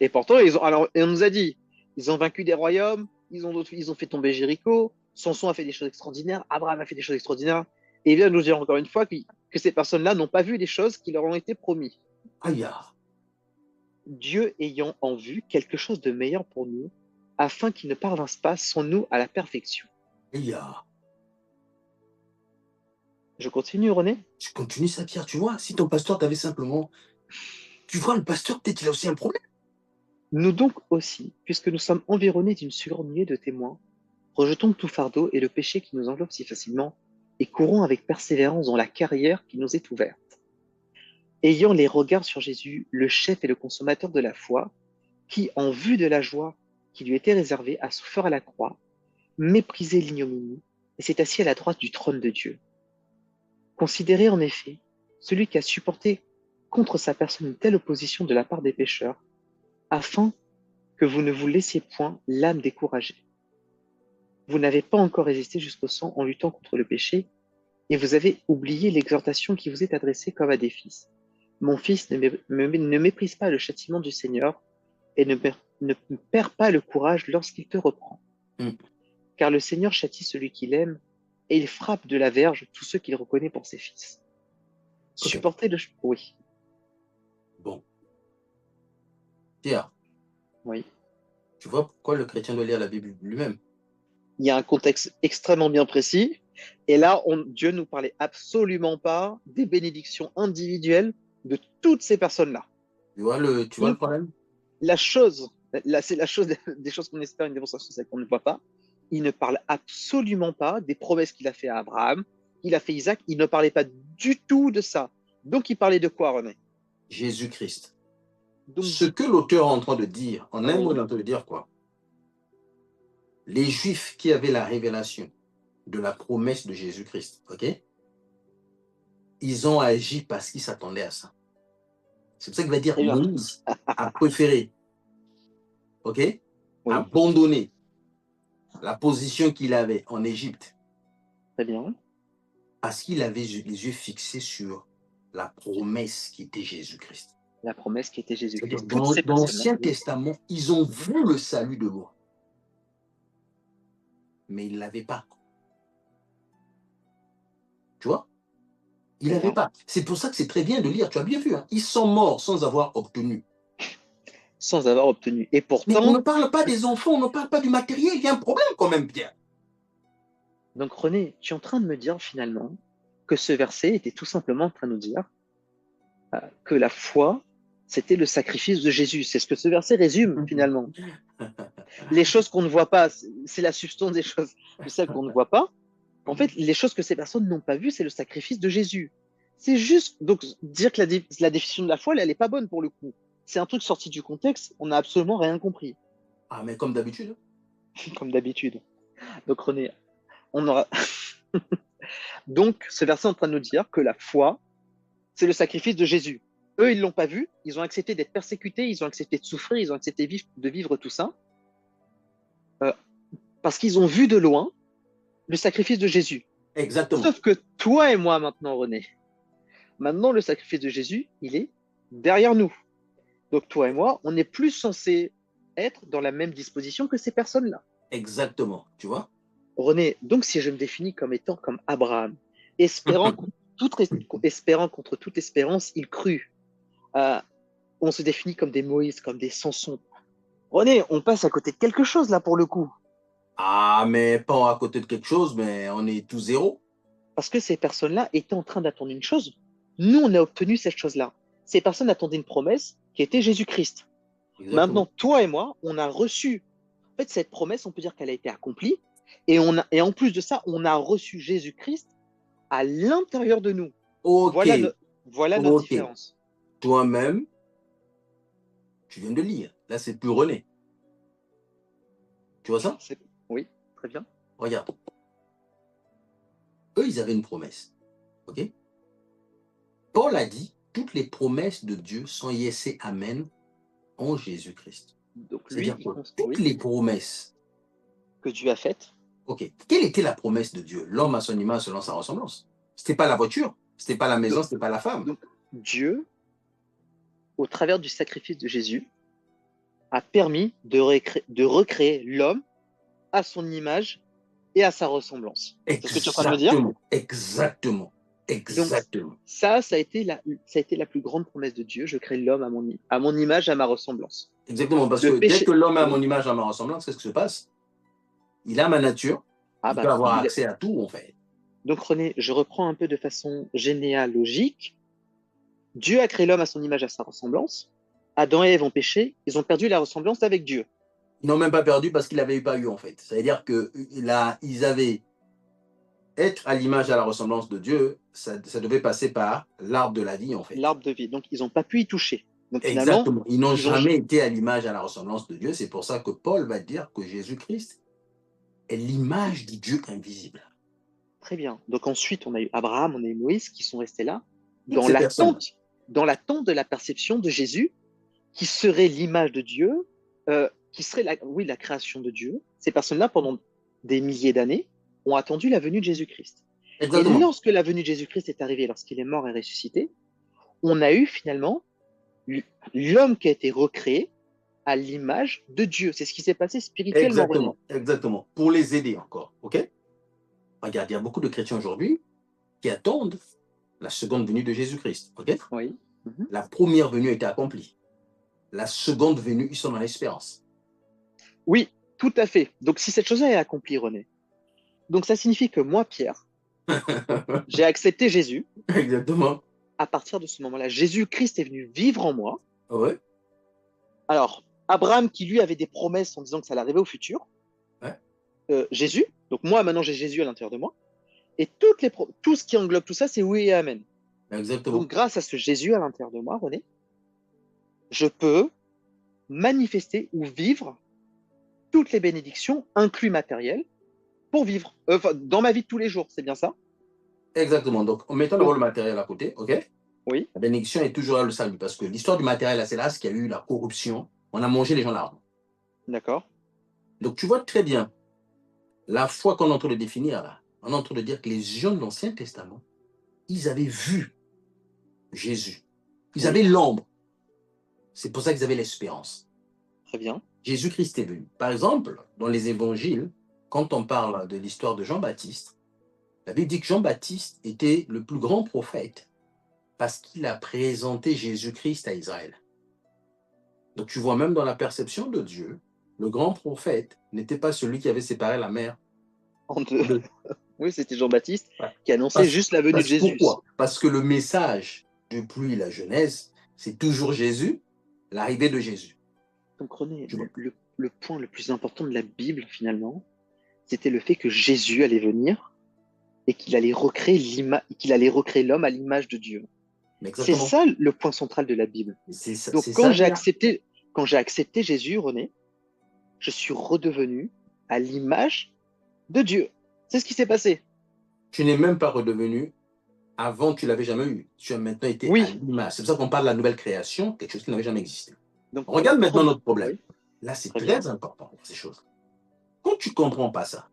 Et pourtant, alors, et on nous a dit, ils ont vaincu des royaumes, ils ont fait tomber Jéricho, Samson a fait des choses extraordinaires, Abraham a fait des choses extraordinaires, et il vient nous dire encore une fois que ces personnes-là n'ont pas vu les choses qui leur ont été promises. aïe, ah, Dieu ayant en vue quelque chose de meilleur pour nous, afin qu'ils ne parvinssent pas sans nous à la perfection. aïe, ah. Je continue, René. Tu continues ça, Pierre, tu vois, si ton pasteur t'avait simplement... Tu vois, le pasteur, peut-être il a aussi un problème. Nous donc aussi, puisque nous sommes environnés d'une si grande nuée de témoins, rejetons tout fardeau et le péché qui nous enveloppe si facilement, et courons avec persévérance dans la carrière qui nous est ouverte. Ayant les regards sur Jésus, le chef et le consommateur de la foi, qui, en vue de la joie qui lui était réservée, a souffert à la croix, méprisé l'ignominie, et s'est assis à la droite du trône de Dieu. Considérez en effet celui qui a supporté contre sa personne une telle opposition de la part des pécheurs, afin que vous ne vous laissiez point l'âme découragée. Vous n'avez pas encore résisté jusqu'au sang en luttant contre le péché, et vous avez oublié l'exhortation qui vous est adressée comme à des fils. Mon fils, ne méprise pas le châtiment du Seigneur, et ne perds pas le courage lorsqu'il te reprend. Hmm. Car le Seigneur châtie celui qu'il aime, et il frappe de la verge tous ceux qu'il reconnaît pour ses fils. Ok, Supportez le... Oui, bon. Pierre, oui. tu vois pourquoi le chrétien doit lire la Bible lui-même? Il y a un contexte extrêmement bien précis, et là, Dieu ne nous parlait absolument pas des bénédictions individuelles de toutes ces personnes-là. Tu vois le problème? La chose, là, c'est la chose des choses qu'on espère, une démonstration, c'est qu'on ne voit pas. Il ne parle absolument pas des promesses qu'il a fait à Abraham, qu'il a fait Isaac. Il ne parlait pas du tout de ça. Donc, il parlait de quoi, René? Jésus-Christ. Donc, Ce que l'auteur est en train de dire, en un mot, il oui, est en train de dire quoi? Les Juifs qui avaient la révélation de la promesse de Jésus-Christ, ok? Ils ont agi parce qu'ils s'attendaient à ça. C'est pour ça qu'il va dire très bien. Moïse a préféré, ok? Oui, Abandonner la position qu'il avait en Égypte très bien. parce qu'il avait les yeux fixés sur la promesse qui était Jésus-Christ. La promesse qui était C'est-à-dire, Jésus-Christ. Toutes dans, ces dans personnes-là, l'Ancien oui, Testament, ils ont vu le salut de loin, mais ils ne l'avaient pas. Tu vois? Ils très ne l'avaient bien. pas. C'est pour ça que c'est très bien de lire. Tu as bien vu, hein? Ils sont morts sans avoir obtenu. Sans avoir obtenu. Et Mais on ne pourtant, parle pas des enfants, on ne parle pas du matériel. Il y a un problème quand même, Pierre. donc René, tu es en train de me dire finalement que ce verset était tout simplement en train de nous dire que la foi, c'était le sacrifice de Jésus. C'est ce que ce verset résume finalement. Les choses qu'on ne voit pas, c'est la substance des choses, de celles qu'on ne voit pas. En fait, les choses que ces personnes n'ont pas vues, c'est le sacrifice de Jésus. C'est juste, donc, dire que la définition de la foi, elle n'est pas bonne pour le coup. C'est un truc sorti du contexte, on n'a absolument rien compris, Ah, mais comme d'habitude. comme d'habitude. Donc, René, on aura. Donc, ce verset est en train de nous dire que la foi, c'est le sacrifice de Jésus. Eux, ils ne l'ont pas vu, ils ont accepté d'être persécutés, ils ont accepté de souffrir, ils ont accepté de vivre tout ça, euh, parce qu'ils ont vu de loin le sacrifice de Jésus. Exactement. Sauf que toi et moi maintenant, René, Maintenant, le sacrifice de Jésus, il est derrière nous. Donc toi et moi, on n'est plus censé être dans la même disposition que ces personnes-là. Exactement, tu vois? René, donc si je me définis comme étant comme Abraham, espérant contre toute espérance, il crut. Euh, on se définit comme des Moïse, comme des Samson. René, on passe à côté de quelque chose là pour le coup. Ah, mais pas à côté de quelque chose, mais on est tout zéro. Parce que ces personnes-là étaient en train d'attendre une chose. Nous, on a obtenu cette chose-là. Ces personnes attendaient une promesse qui était Jésus-Christ. Maintenant, Exactement. toi et moi, on a reçu. En fait, cette promesse, on peut dire qu'elle a été accomplie. Et en plus de ça, on a reçu Jésus-Christ à l'intérieur de nous. Ok, Voilà, voilà notre ok. différence. Toi-même, tu viens de lire. Là, c'est plus René. Tu vois ça? Oui, très bien. Regarde. Eux, ils avaient une promesse. Ok? Paul a dit, toutes les promesses de Dieu sont yes et amen en Jésus-Christ. Donc lui, C'est-à-dire que toutes oui, les promesses, que Dieu a faites. ok, quelle était la promesse de Dieu? L'homme à son image selon sa ressemblance. C'était pas la voiture, c'était pas la maison, Donc, c'était pas la femme. donc Dieu, au travers du sacrifice de Jésus, a permis de recréer l'homme à son image et à sa ressemblance. C'est ce que tu es en train de me dire? Exactement, exactement, Donc, exactement. ça a été la plus grande promesse de Dieu. Je crée l'homme à mon image, à ma ressemblance. Exactement, parce Le que dès que péché, l'homme est à oui. mon image, à ma ressemblance, qu'est-ce qui se passe? Il a ma nature, Ah il peut bah, avoir accès à tout, en fait. donc René, je reprends un peu de façon généalogique. Dieu a créé l'homme à son image, à sa ressemblance. Adam et Ève ont péché, ils ont perdu la ressemblance avec Dieu. Ils n'ont même pas perdu parce qu'ils n'avaient pas eu, en fait. C'est-à-dire qu'ils avaient être à l'image et à la ressemblance de Dieu, ça devait passer par l'arbre de la vie, en fait. L'arbre de vie. Donc, ils n'ont pas pu y toucher. Donc, finalement, Exactement. Ils n'ont ils ont. jamais été à l'image et à la ressemblance de Dieu. C'est pour ça que Paul va dire que Jésus-Christ est l'image du Dieu invisible. Très bien. Donc, ensuite, on a eu Abraham, on a eu Moïse qui sont restés là, Toutes ces personnes. dans l'attente de la perception de Jésus, qui serait l'image de Dieu, qui serait, oui, la création de Dieu. Ces personnes-là, pendant des milliers d'années, ont attendu la venue de Jésus-Christ. Et Exactement. lorsque la venue de Jésus-Christ est arrivée, lorsqu'il est mort et ressuscité, on a eu finalement l'homme qui a été recréé à l'image de Dieu. C'est ce qui s'est passé spirituellement, René. Exactement. Exactement. Pour les aider encore. OK? Regarde, il y a beaucoup de chrétiens aujourd'hui qui attendent la seconde venue de Jésus-Christ. OK? Oui. Mhm. La première venue a été accomplie. La seconde venue, ils sont dans l'espérance. Oui, tout à fait. Donc, si cette chose-là est accomplie, René, donc ça signifie que moi, Pierre, j'ai accepté Jésus. Exactement. À partir de ce moment-là, Jésus-Christ est venu vivre en moi. Ouais. Alors, Abraham, qui lui avait des promesses en disant que ça allait arriver au futur, Ouais. Jésus, donc moi, maintenant, j'ai Jésus à l'intérieur de moi. Et tout ce qui englobe tout ça, c'est oui et amen. Donc, Exactement. grâce à ce Jésus à l'intérieur de moi, René, je peux manifester ou vivre toutes les bénédictions, inclus matérielles, pour vivre dans ma vie de tous les jours. C'est bien ça? Exactement. Donc, en mettant d'abord Donc, le matériel à côté, OK? oui, La bénédiction est toujours là le salut. Parce que l'histoire du matériel, là, c'est là ce qu'il y a eu la corruption. On a mangé les gens l'argent. d'accord. Donc, tu vois très bien la foi qu'on est en train de définir là. On est en train de dire que les gens de l'Ancien Testament, ils avaient vu Jésus. Ils Oui, avaient l'ombre. C'est pour ça qu'ils avaient l'espérance. très bien. Jésus-Christ est venu. Par exemple, dans les évangiles, quand on parle de l'histoire de Jean-Baptiste, la Bible dit que Jean-Baptiste était le plus grand prophète parce qu'il a présenté Jésus-Christ à Israël. Donc tu vois, même dans la perception de Dieu, le grand prophète n'était pas celui qui avait séparé la mer En deux. en deux. Oui, c'était Jean-Baptiste Ouais. qui annonçait juste la venue de Jésus. Pourquoi? Parce que le message depuis la Genèse, c'est toujours Jésus, l'arrivée de Jésus. Donc, René, Tu vois? le point le plus important de la Bible, finalement, c'était le fait que Jésus allait venir et qu'il allait recréer l'homme à l'image de Dieu. Mais C'est exactement. ça le point central de la Bible. C'est ça, Donc, c'est ça qu'il y a. quand j'ai accepté Jésus, René, je suis redevenu à l'image de Dieu. C'est ce qui s'est passé. Tu n'es même pas redevenu avant, tu l'avais jamais eu. Tu as maintenant été à Oui. l'image. C'est pour ça qu'on parle de la nouvelle création, quelque chose qui n'avait jamais existé. Donc, Regarde maintenant notre problème. oui, Là, c'est très bien. très important, ces choses. Quand tu ne comprends pas ça,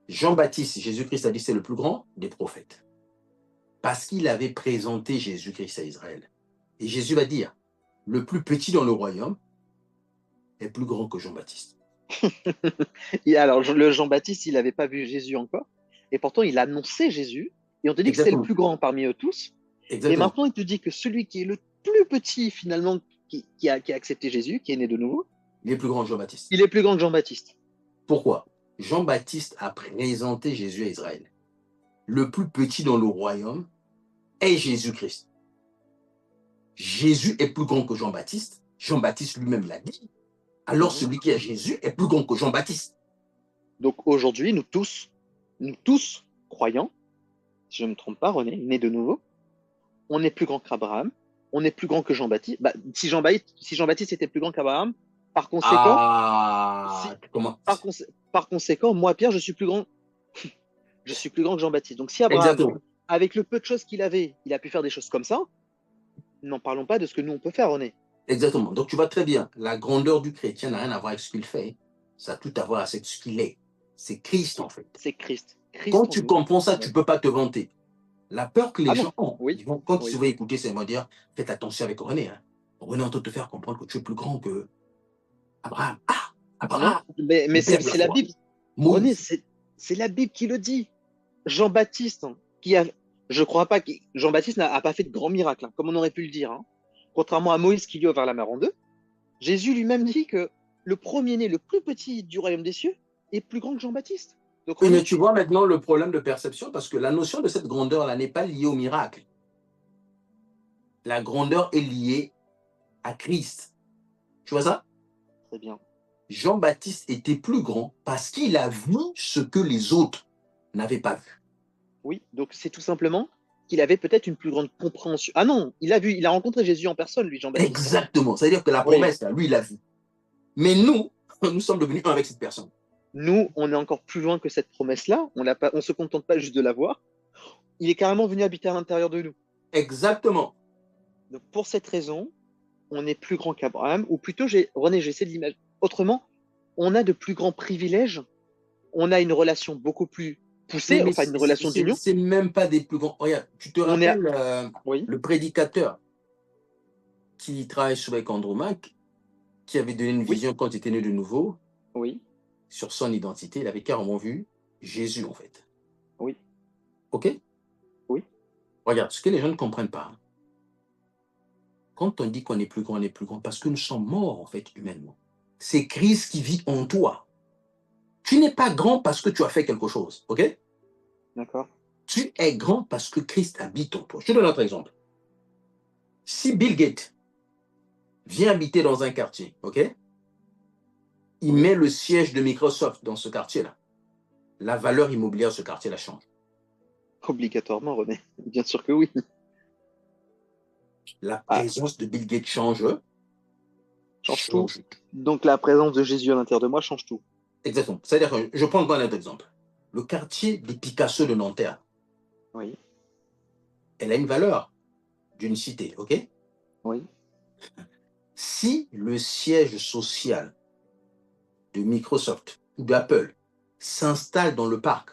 Jean-Baptiste, Jésus-Christ a dit c'est le plus grand des prophètes. Parce qu'il avait présenté Jésus-Christ à Israël. Et Jésus va dire, le plus petit dans le royaume est plus grand que Jean-Baptiste. Et alors, le Jean-Baptiste, il n'avait pas vu Jésus encore. Et pourtant, il annonçait Jésus. Et on te dit que c'était le Exactement. plus grand parmi eux tous. Et Exactement. maintenant, il te dit que celui qui est le plus petit, finalement, qui a accepté Jésus, qui est né de nouveau, Il est plus grand que Jean-Baptiste. il est plus grand que Jean-Baptiste. Pourquoi? Jean-Baptiste a présenté Jésus à Israël. Le plus petit dans le royaume est Jésus-Christ. Jésus est plus grand que Jean-Baptiste. Jean-Baptiste lui-même l'a dit. Alors celui qui a Jésus est plus grand que Jean-Baptiste. Donc aujourd'hui, nous tous, croyants, si je ne me trompe pas, René, nés de nouveau, on est plus grand qu'Abraham, on est plus grand que Jean-Baptiste. Bah, si Jean-Baptiste était plus grand qu'Abraham, par conséquent, Comment? par conséquent, moi, Pierre, je suis plus grand que Jean-Baptiste. Donc si Abraham, Exactement. avec le peu de choses qu'il avait, il a pu faire des choses comme ça, n'en parlons pas de ce que nous, on peut faire, René. Exactement. Donc tu vois très bien, la grandeur du chrétien n'a rien à voir avec ce qu'il fait. Ça a tout à voir avec ce qu'il est. C'est Christ, en fait. C'est Christ. Quand tu comprends ça, tu ne peux pas te vanter. La peur que les gens ont, quand ils se voient écouter, c'est de dire, faites attention avec René. Hein. René est en train de te faire comprendre que tu es plus grand que Abraham. Ah, Abraham. Mais c'est la Bible. René, Moïse. c'est la Bible qui le dit. Jean-Baptiste, je crois pas que Jean-Baptiste n'a pas fait de grands miracles, hein, comme on aurait pu le dire. Hein. Contrairement à Moïse qui lui a ouvert la mer en deux, Jésus lui-même dit que le premier-né, le plus petit du royaume des cieux, est plus grand que Jean-Baptiste. Donc, oui, mais tu vois maintenant le problème de perception, parce que la notion de cette grandeur-là n'est pas liée au miracle. La grandeur est liée à Christ. Tu vois ça? Très bien. Jean-Baptiste était plus grand parce qu'il a vu ce que les autres n'avaient pas vu. Oui, donc c'est tout simplement qu'il avait peut-être une plus grande compréhension. Ah non, il a rencontré Jésus en personne, lui, Jean-Baptiste. Exactement, c'est-à-dire que la promesse, là, lui, il l'a vu. Mais nous sommes devenus un avec cette personne. Nous, on est encore plus loin que cette promesse-là. On ne se contente pas juste de la voir. Il est carrément venu habiter à l'intérieur de nous. Exactement. Donc, pour cette raison, on est plus grand qu'Abraham, ou plutôt, René, j'essaie de l'imaginer. Autrement, on a de plus grands privilèges, on a une relation beaucoup plus poussée, enfin une relation d'union. C'est même pas des plus grands. Regarde, tu te rappelles le prédicateur qui travaille sur avec Andrew Mac, qui avait donné une vision quand il était né de nouveau. Oui. Sur son identité, il avait carrément vu Jésus, en fait. Oui. OK? Oui. Regarde, ce que les gens ne comprennent pas. Quand on dit qu'on est plus grand parce que nous sommes morts, en fait, humainement. C'est Christ qui vit en toi. Tu n'es pas grand parce que tu as fait quelque chose, OK? D'accord. Tu es grand parce que Christ habite en toi. Je te donne un autre exemple. Si Bill Gates vient habiter dans un quartier, OK? Il met le siège de Microsoft dans ce quartier-là. La valeur immobilière de ce quartier-là change. Obligatoirement, René. Bien sûr que oui. La présence de Bill Gates change tout. Donc la présence de Jésus à l'intérieur de moi change tout. Exactement. C'est-à-dire que je prends un autre exemple. Le quartier des Picasso de Nanterre. Oui. Elle a une valeur d'une cité, OK? Oui. Si le siège social de Microsoft ou d'Apple s'installe dans le parc,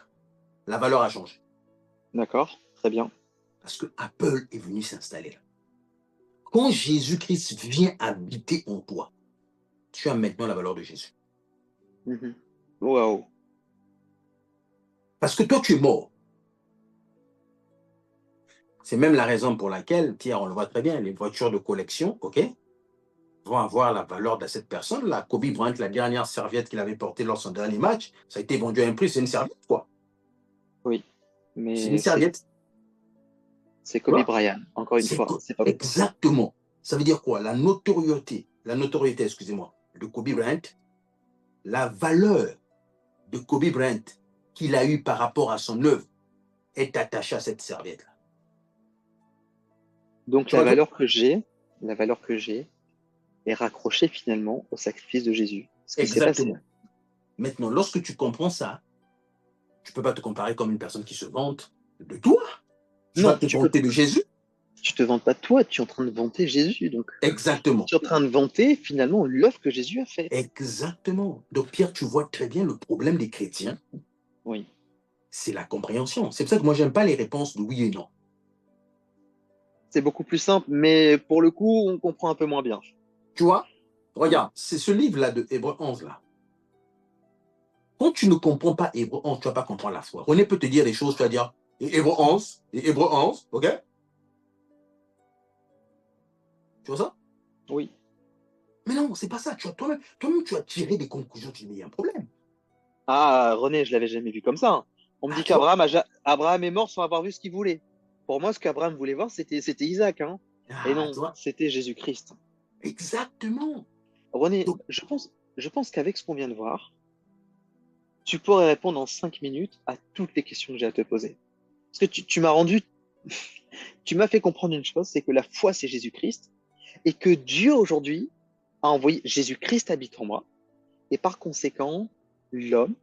la valeur a changé. D'accord, très bien. Parce que Apple est venu s'installer là. Quand Jésus-Christ vient habiter en toi, tu as maintenant la valeur de Jésus. Wow. Parce que toi, tu es mort. C'est même la raison pour laquelle, Pierre, on le voit très bien, les voitures de collection, OK, vont avoir la valeur de cette personne. La Kobe Bryant, la dernière serviette qu'il avait portée lors de son dernier match, ça a été vendu à un prix, c'est une serviette, quoi. Oui, mais c'est une serviette. C'est Kobe Bryant, encore une fois. Exactement. Ça veut dire quoi? La notoriété, excusez-moi, de Kobe Bryant, la valeur de Kobe Bryant qu'il a eue par rapport à son œuvre est attachée à cette serviette-là. Donc la valeur que j'ai est raccrochée finalement au sacrifice de Jésus. Exactement. Maintenant, lorsque tu comprends ça, tu ne peux pas te comparer comme une personne qui se vante de toi. Tu vas te vanter de Jésus. Tu ne te vantes pas de toi, tu es en train de vanter Jésus. Donc, exactement. Tu es en train de vanter finalement l'œuvre que Jésus a faite. Exactement. Donc Pierre, tu vois très bien le problème des chrétiens. Oui. C'est la compréhension. C'est pour ça que moi, je n'aime pas les réponses de oui et non. C'est beaucoup plus simple, mais pour le coup, on comprend un peu moins bien. Tu vois? Regarde, c'est ce livre-là de Hébreux 11 là. Quand tu ne comprends pas Hébreux 11, tu ne vas pas comprendre la foi. René peut te dire des choses, tu vas dire Hébreux 11, ok? Tu vois ça? Oui. Mais non, c'est pas ça. Toi-même, tu as tiré des conclusions, tu dis, mais il y a un problème. Ah, René, je l'avais jamais vu comme ça, hein. On me Ah, dit tu vois? Abraham est mort sans avoir vu ce qu'il voulait. Pour moi, ce qu'Abraham voulait voir, c'était Isaac, hein. Et Ah, tu non, vois? c'était Jésus-Christ. Exactement. René, Donc, je pense qu'avec ce qu'on vient de voir, tu pourrais répondre en 5 minutes à toutes les questions que j'ai à te poser. Parce que tu m'as fait comprendre une chose, c'est que la foi, c'est Jésus-Christ, et que Dieu aujourd'hui a envoyé Jésus-Christ habite en moi, et par conséquent, l'homme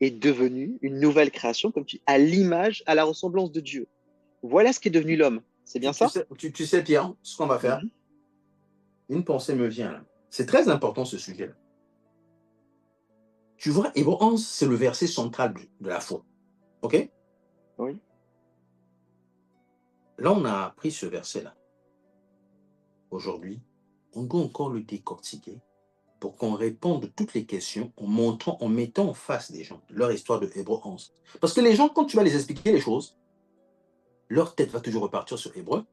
est devenu une nouvelle création, comme tu à l'image, à la ressemblance de Dieu. Voilà ce qui est devenu l'homme. C'est bien ça? tu sais, Pierre, ce qu'on va faire, Mhm. une pensée me vient là. C'est très important ce sujet-là. Tu vois, Hébreux 11, c'est le verset central de la foi. OK? Oui. Là, on a appris ce verset-là. Aujourd'hui, on doit encore le décortiquer pour qu'on réponde à toutes les questions en mettant en face des gens leur histoire de Hébreux 11. Parce que les gens, quand tu vas les expliquer les choses, leur tête va toujours repartir sur Hébreux.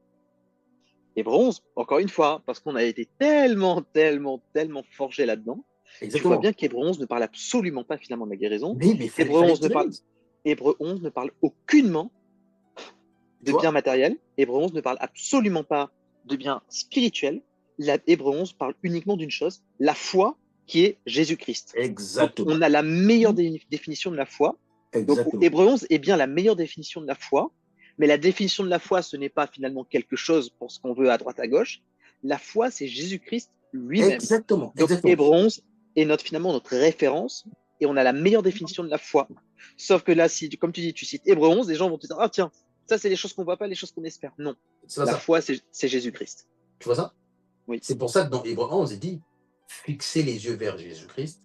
Et bronze, encore une fois, parce qu'on a été tellement, tellement, tellement forgé là-dedans, tu vois Exactement. bien qu'Hébreu 11 ne parle absolument pas finalement de la guérison. Mais il Hébreu fallait 11 que ne tu parle, lises. Hébreu 11 ne parle aucunement Tu de vois? bien matériel. Hébreu 11 ne parle absolument pas de bien spirituel. Hébreu 11 parle uniquement d'une chose, la foi qui est Jésus-Christ. Donc, on Exactement. a la meilleure définition de la foi. Donc, Exactement. Hébreu 11 est bien la meilleure définition de la foi. Mais la définition de la foi, ce n'est pas finalement quelque chose pour ce qu'on veut à droite à gauche. La foi, c'est Jésus-Christ lui-même. Exactement. Donc, Exactement. Hébreu 11 est finalement notre référence et on a la meilleure définition de la foi. Sauf que là, si, comme tu dis, tu cites Hébreu 11, les gens vont te dire, ah tiens, ça, c'est les choses qu'on voit pas, les choses qu'on espère. Non. C'est pas La ça. foi, c'est Jésus-Christ. Tu vois ça? Oui. C'est pour ça que dans Hébreux 11, il dit fixez les yeux vers Jésus-Christ,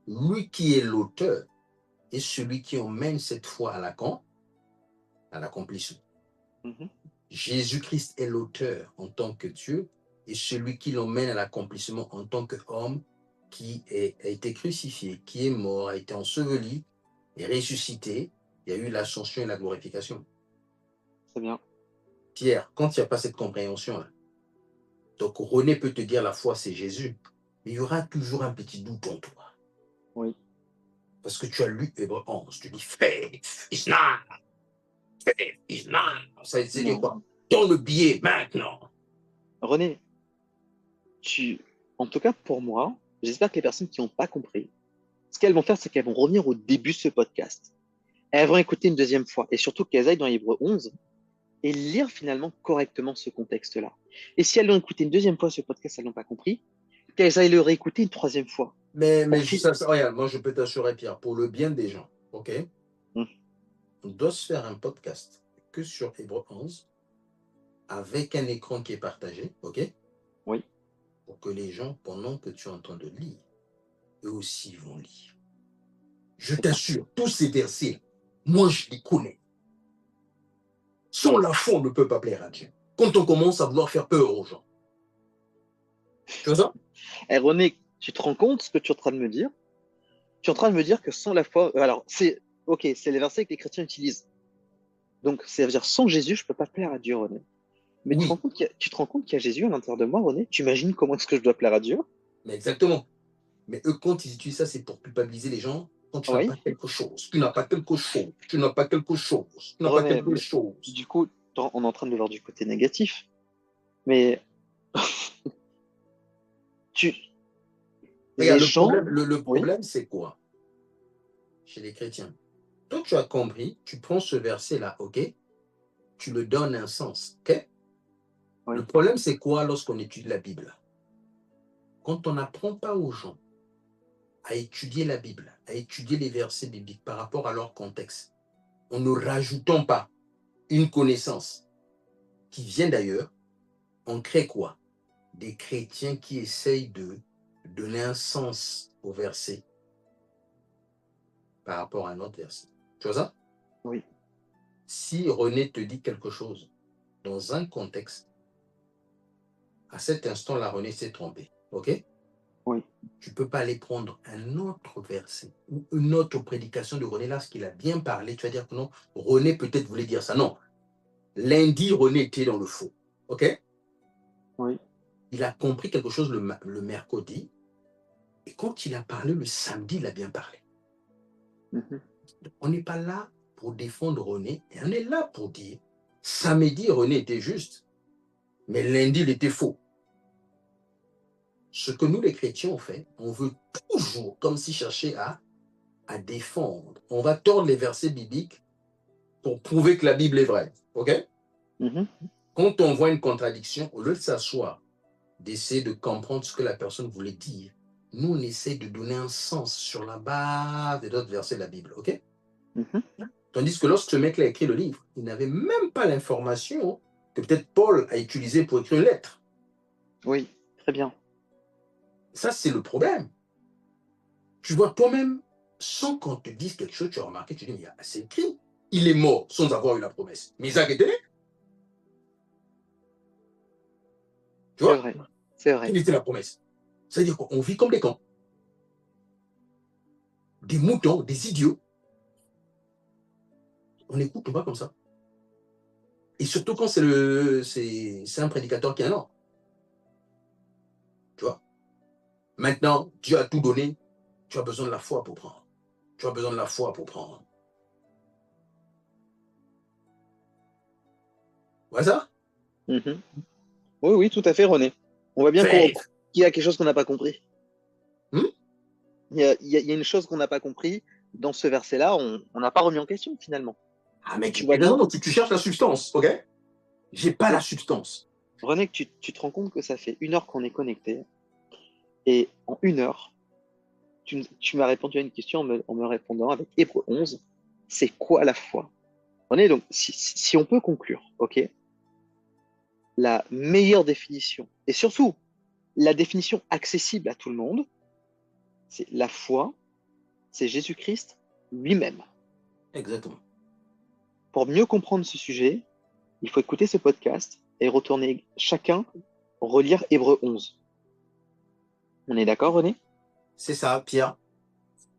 lui qui est l'auteur et celui qui emmène cette foi à l'accomplissement. Mhm. Jésus-Christ est l'auteur en tant que Dieu et celui qui l'emmène à l'accomplissement en tant qu'homme a été crucifié, qui est mort, a été enseveli et ressuscité. Il y a eu l'ascension et la glorification. C'est bien. Pierre, quand il n'y a pas cette compréhension-là, donc René peut te dire la foi c'est Jésus, mais il y aura toujours un petit doute en toi. Oui. Parce que tu as lu Hébreux 11, tu dis faith is not, faith is not. Ça veut dire Non. quoi? Dans le biais maintenant. René, tu, en tout cas pour moi, j'espère que les personnes qui n'ont pas compris, ce qu'elles vont faire, c'est qu'elles vont revenir au début de ce podcast. Elles vont écouter une deuxième fois et surtout qu'elles aillent dans Hébreu 11 et lire finalement correctement ce contexte-là. Et si elles l'ont écouté une deuxième fois ce podcast, elles n'ont pas compris, qu'elles aillent le réécouter une troisième fois. Pour Mais fin... regarde, moi je peux t'assurer, Pierre, pour le bien des gens, ok? Hum, On doit se faire un podcast que sur Hébreux 11 avec un écran qui est partagé, ok? oui, Pour que les gens, pendant que tu es en train de lire, eux aussi vont lire. Je c'est ça. t'assure, tous ces versets, moi je les connais. Sans la foi, on ne peut pas plaire à Dieu. Quand on commence à vouloir faire peur aux gens. Tu vois ça? Et René, tu te rends compte ce que tu es en train de me dire? Tu es en train de me dire que sans la foi, alors c'est ok, c'est les versets que les chrétiens utilisent. Donc, ça veut dire sans Jésus, je ne peux pas plaire à Dieu, René. Mais Oui, tu te rends compte qu'il y a Jésus à l'intérieur de moi, René? Tu imagines comment est-ce que je dois plaire à Dieu? mais exactement. Mais eux, quand ils utilisent ça, c'est pour culpabiliser les gens quand tu n'as Oui, pas quelque chose. Tu n'as pas quelque chose. Tu n'as pas quelque chose. Tu n'as pas René, quelque mais chose. du coup, on est en train de le voir du côté négatif. Mais tu, les Regarde, gens, le oui, problème, c'est quoi chez les chrétiens? Toi, tu as compris, tu prends ce verset-là, ok? Tu le donnes un sens, ok? Le oui, problème, c'est quoi lorsqu'on étudie la Bible? Quand on n'apprend pas aux gens à étudier la Bible, à étudier les versets bibliques par rapport à leur contexte, en ne rajoutant pas une connaissance qui vient d'ailleurs, on crée quoi? Des chrétiens qui essayent de donner un sens au verset par rapport à un autre verset. Tu vois ça? oui, Si René te dit quelque chose, dans un contexte, à cet instant-là, René s'est trompé. OK? Oui. Tu ne peux pas aller prendre un autre verset ou une autre prédication de René lorsqu'il a bien parlé. Tu vas dire que non, René peut-être voulait dire ça. Non. Lundi, René était dans le faux. OK? Oui. Il a compris quelque chose le mercredi. Et quand il a parlé le samedi, il a bien parlé. Mhm. On n'est pas là pour défendre René. Et on est là pour dire, samedi, René était juste. Mais lundi, il était faux. Ce que nous, les chrétiens, on fait, on veut toujours, comme si chercher à défendre. On va tordre les versets bibliques pour prouver que la Bible est vraie. OK? Mhm. Quand on voit une contradiction, au lieu de s'asseoir, d'essayer de comprendre ce que la personne voulait dire, nous, on essaie de donner un sens sur la base des autres versets de la Bible. OK? Mhm. Tandis que lorsque ce mec-là a écrit le livre, il n'avait même pas l'information que peut-être Paul a utilisée pour écrire une lettre. Oui, très bien. Ça, c'est le problème. Tu vois, toi-même, sans qu'on te dise quelque chose, tu as remarqué, tu dis, mais c'est écrit. Il est mort sans avoir eu la promesse. Mais Isaac était né. Tu C'est vois? vrai. C'est vrai. Quelle était la promesse? C'est-à-dire qu'on vit comme des cons, des moutons, des idiots. On écoute, on va comme ça. Et surtout quand c'est un prédicateur qui a un nom. Tu vois? Maintenant, Dieu a tout donné. Tu as besoin de la foi pour prendre. Tu as besoin de la foi pour prendre. Voilà ça? Mhm. Oui, oui, tout à fait, René. On voit bien qu'il Faith. y a quelque chose qu'on n'a pas compris. Hmm? Il y a une chose qu'on n'a pas compris dans ce verset-là, on n'a pas remis en question finalement. Ah, mec, Tu vois bien, non, tu cherches la substance, ok? J'ai pas la substance. René, que tu te rends compte que ça fait 1 heure qu'on est connecté et en 1 heure, tu m'as répondu à une question en me répondant avec Hébreu 11, c'est quoi la foi? René, donc si on peut conclure, ok, la meilleure définition et surtout la définition accessible à tout le monde, c'est la foi, c'est Jésus-Christ lui-même. Exactement. Pour mieux comprendre ce sujet, il faut écouter ce podcast et retourner chacun relire Hébreu 11. On est d'accord, René? C'est ça, Pierre.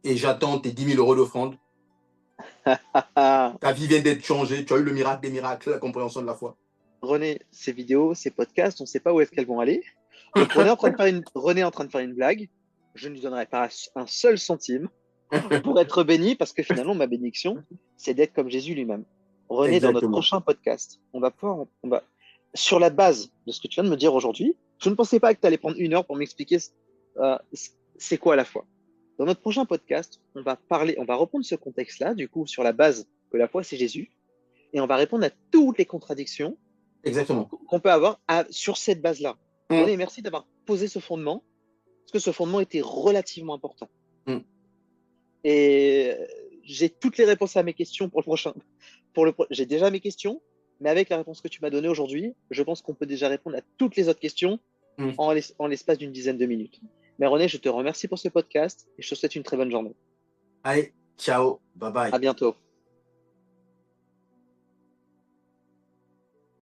Et j'attends tes 10 000 euros d'offrande. Ta vie vient d'être changée. Tu as eu le miracle des miracles, la compréhension de la foi. René, ces vidéos, ces podcasts, on ne sait pas où est-ce qu'elles vont aller. Donc René est en train de faire une blague. Je ne lui donnerai pas un seul centime pour être béni, parce que finalement, ma bénédiction, c'est d'être comme Jésus lui-même. René, dans notre Exactement. prochain podcast, sur la base de ce que tu viens de me dire aujourd'hui, je ne pensais pas que tu allais prendre 1 heure pour m'expliquer euh, c'est quoi la foi. Dans notre prochain podcast, on va reprendre ce contexte-là, du coup, sur la base que la foi, c'est Jésus, et on va répondre à toutes les contradictions Exactement. qu'on peut avoir sur cette base-là. Hum, René, merci d'avoir posé ce fondement, parce que ce fondement était relativement important. hum. Et j'ai toutes les réponses à mes questions pour le prochain. J'ai déjà mes questions, mais avec la réponse que tu m'as donnée aujourd'hui, je pense qu'on peut déjà répondre à toutes les autres questions Hum. en l'espace d'une dizaine de minutes. Mais René, je te remercie pour ce podcast et je te souhaite une très bonne journée. Allez, ciao, bye À bye. bientôt.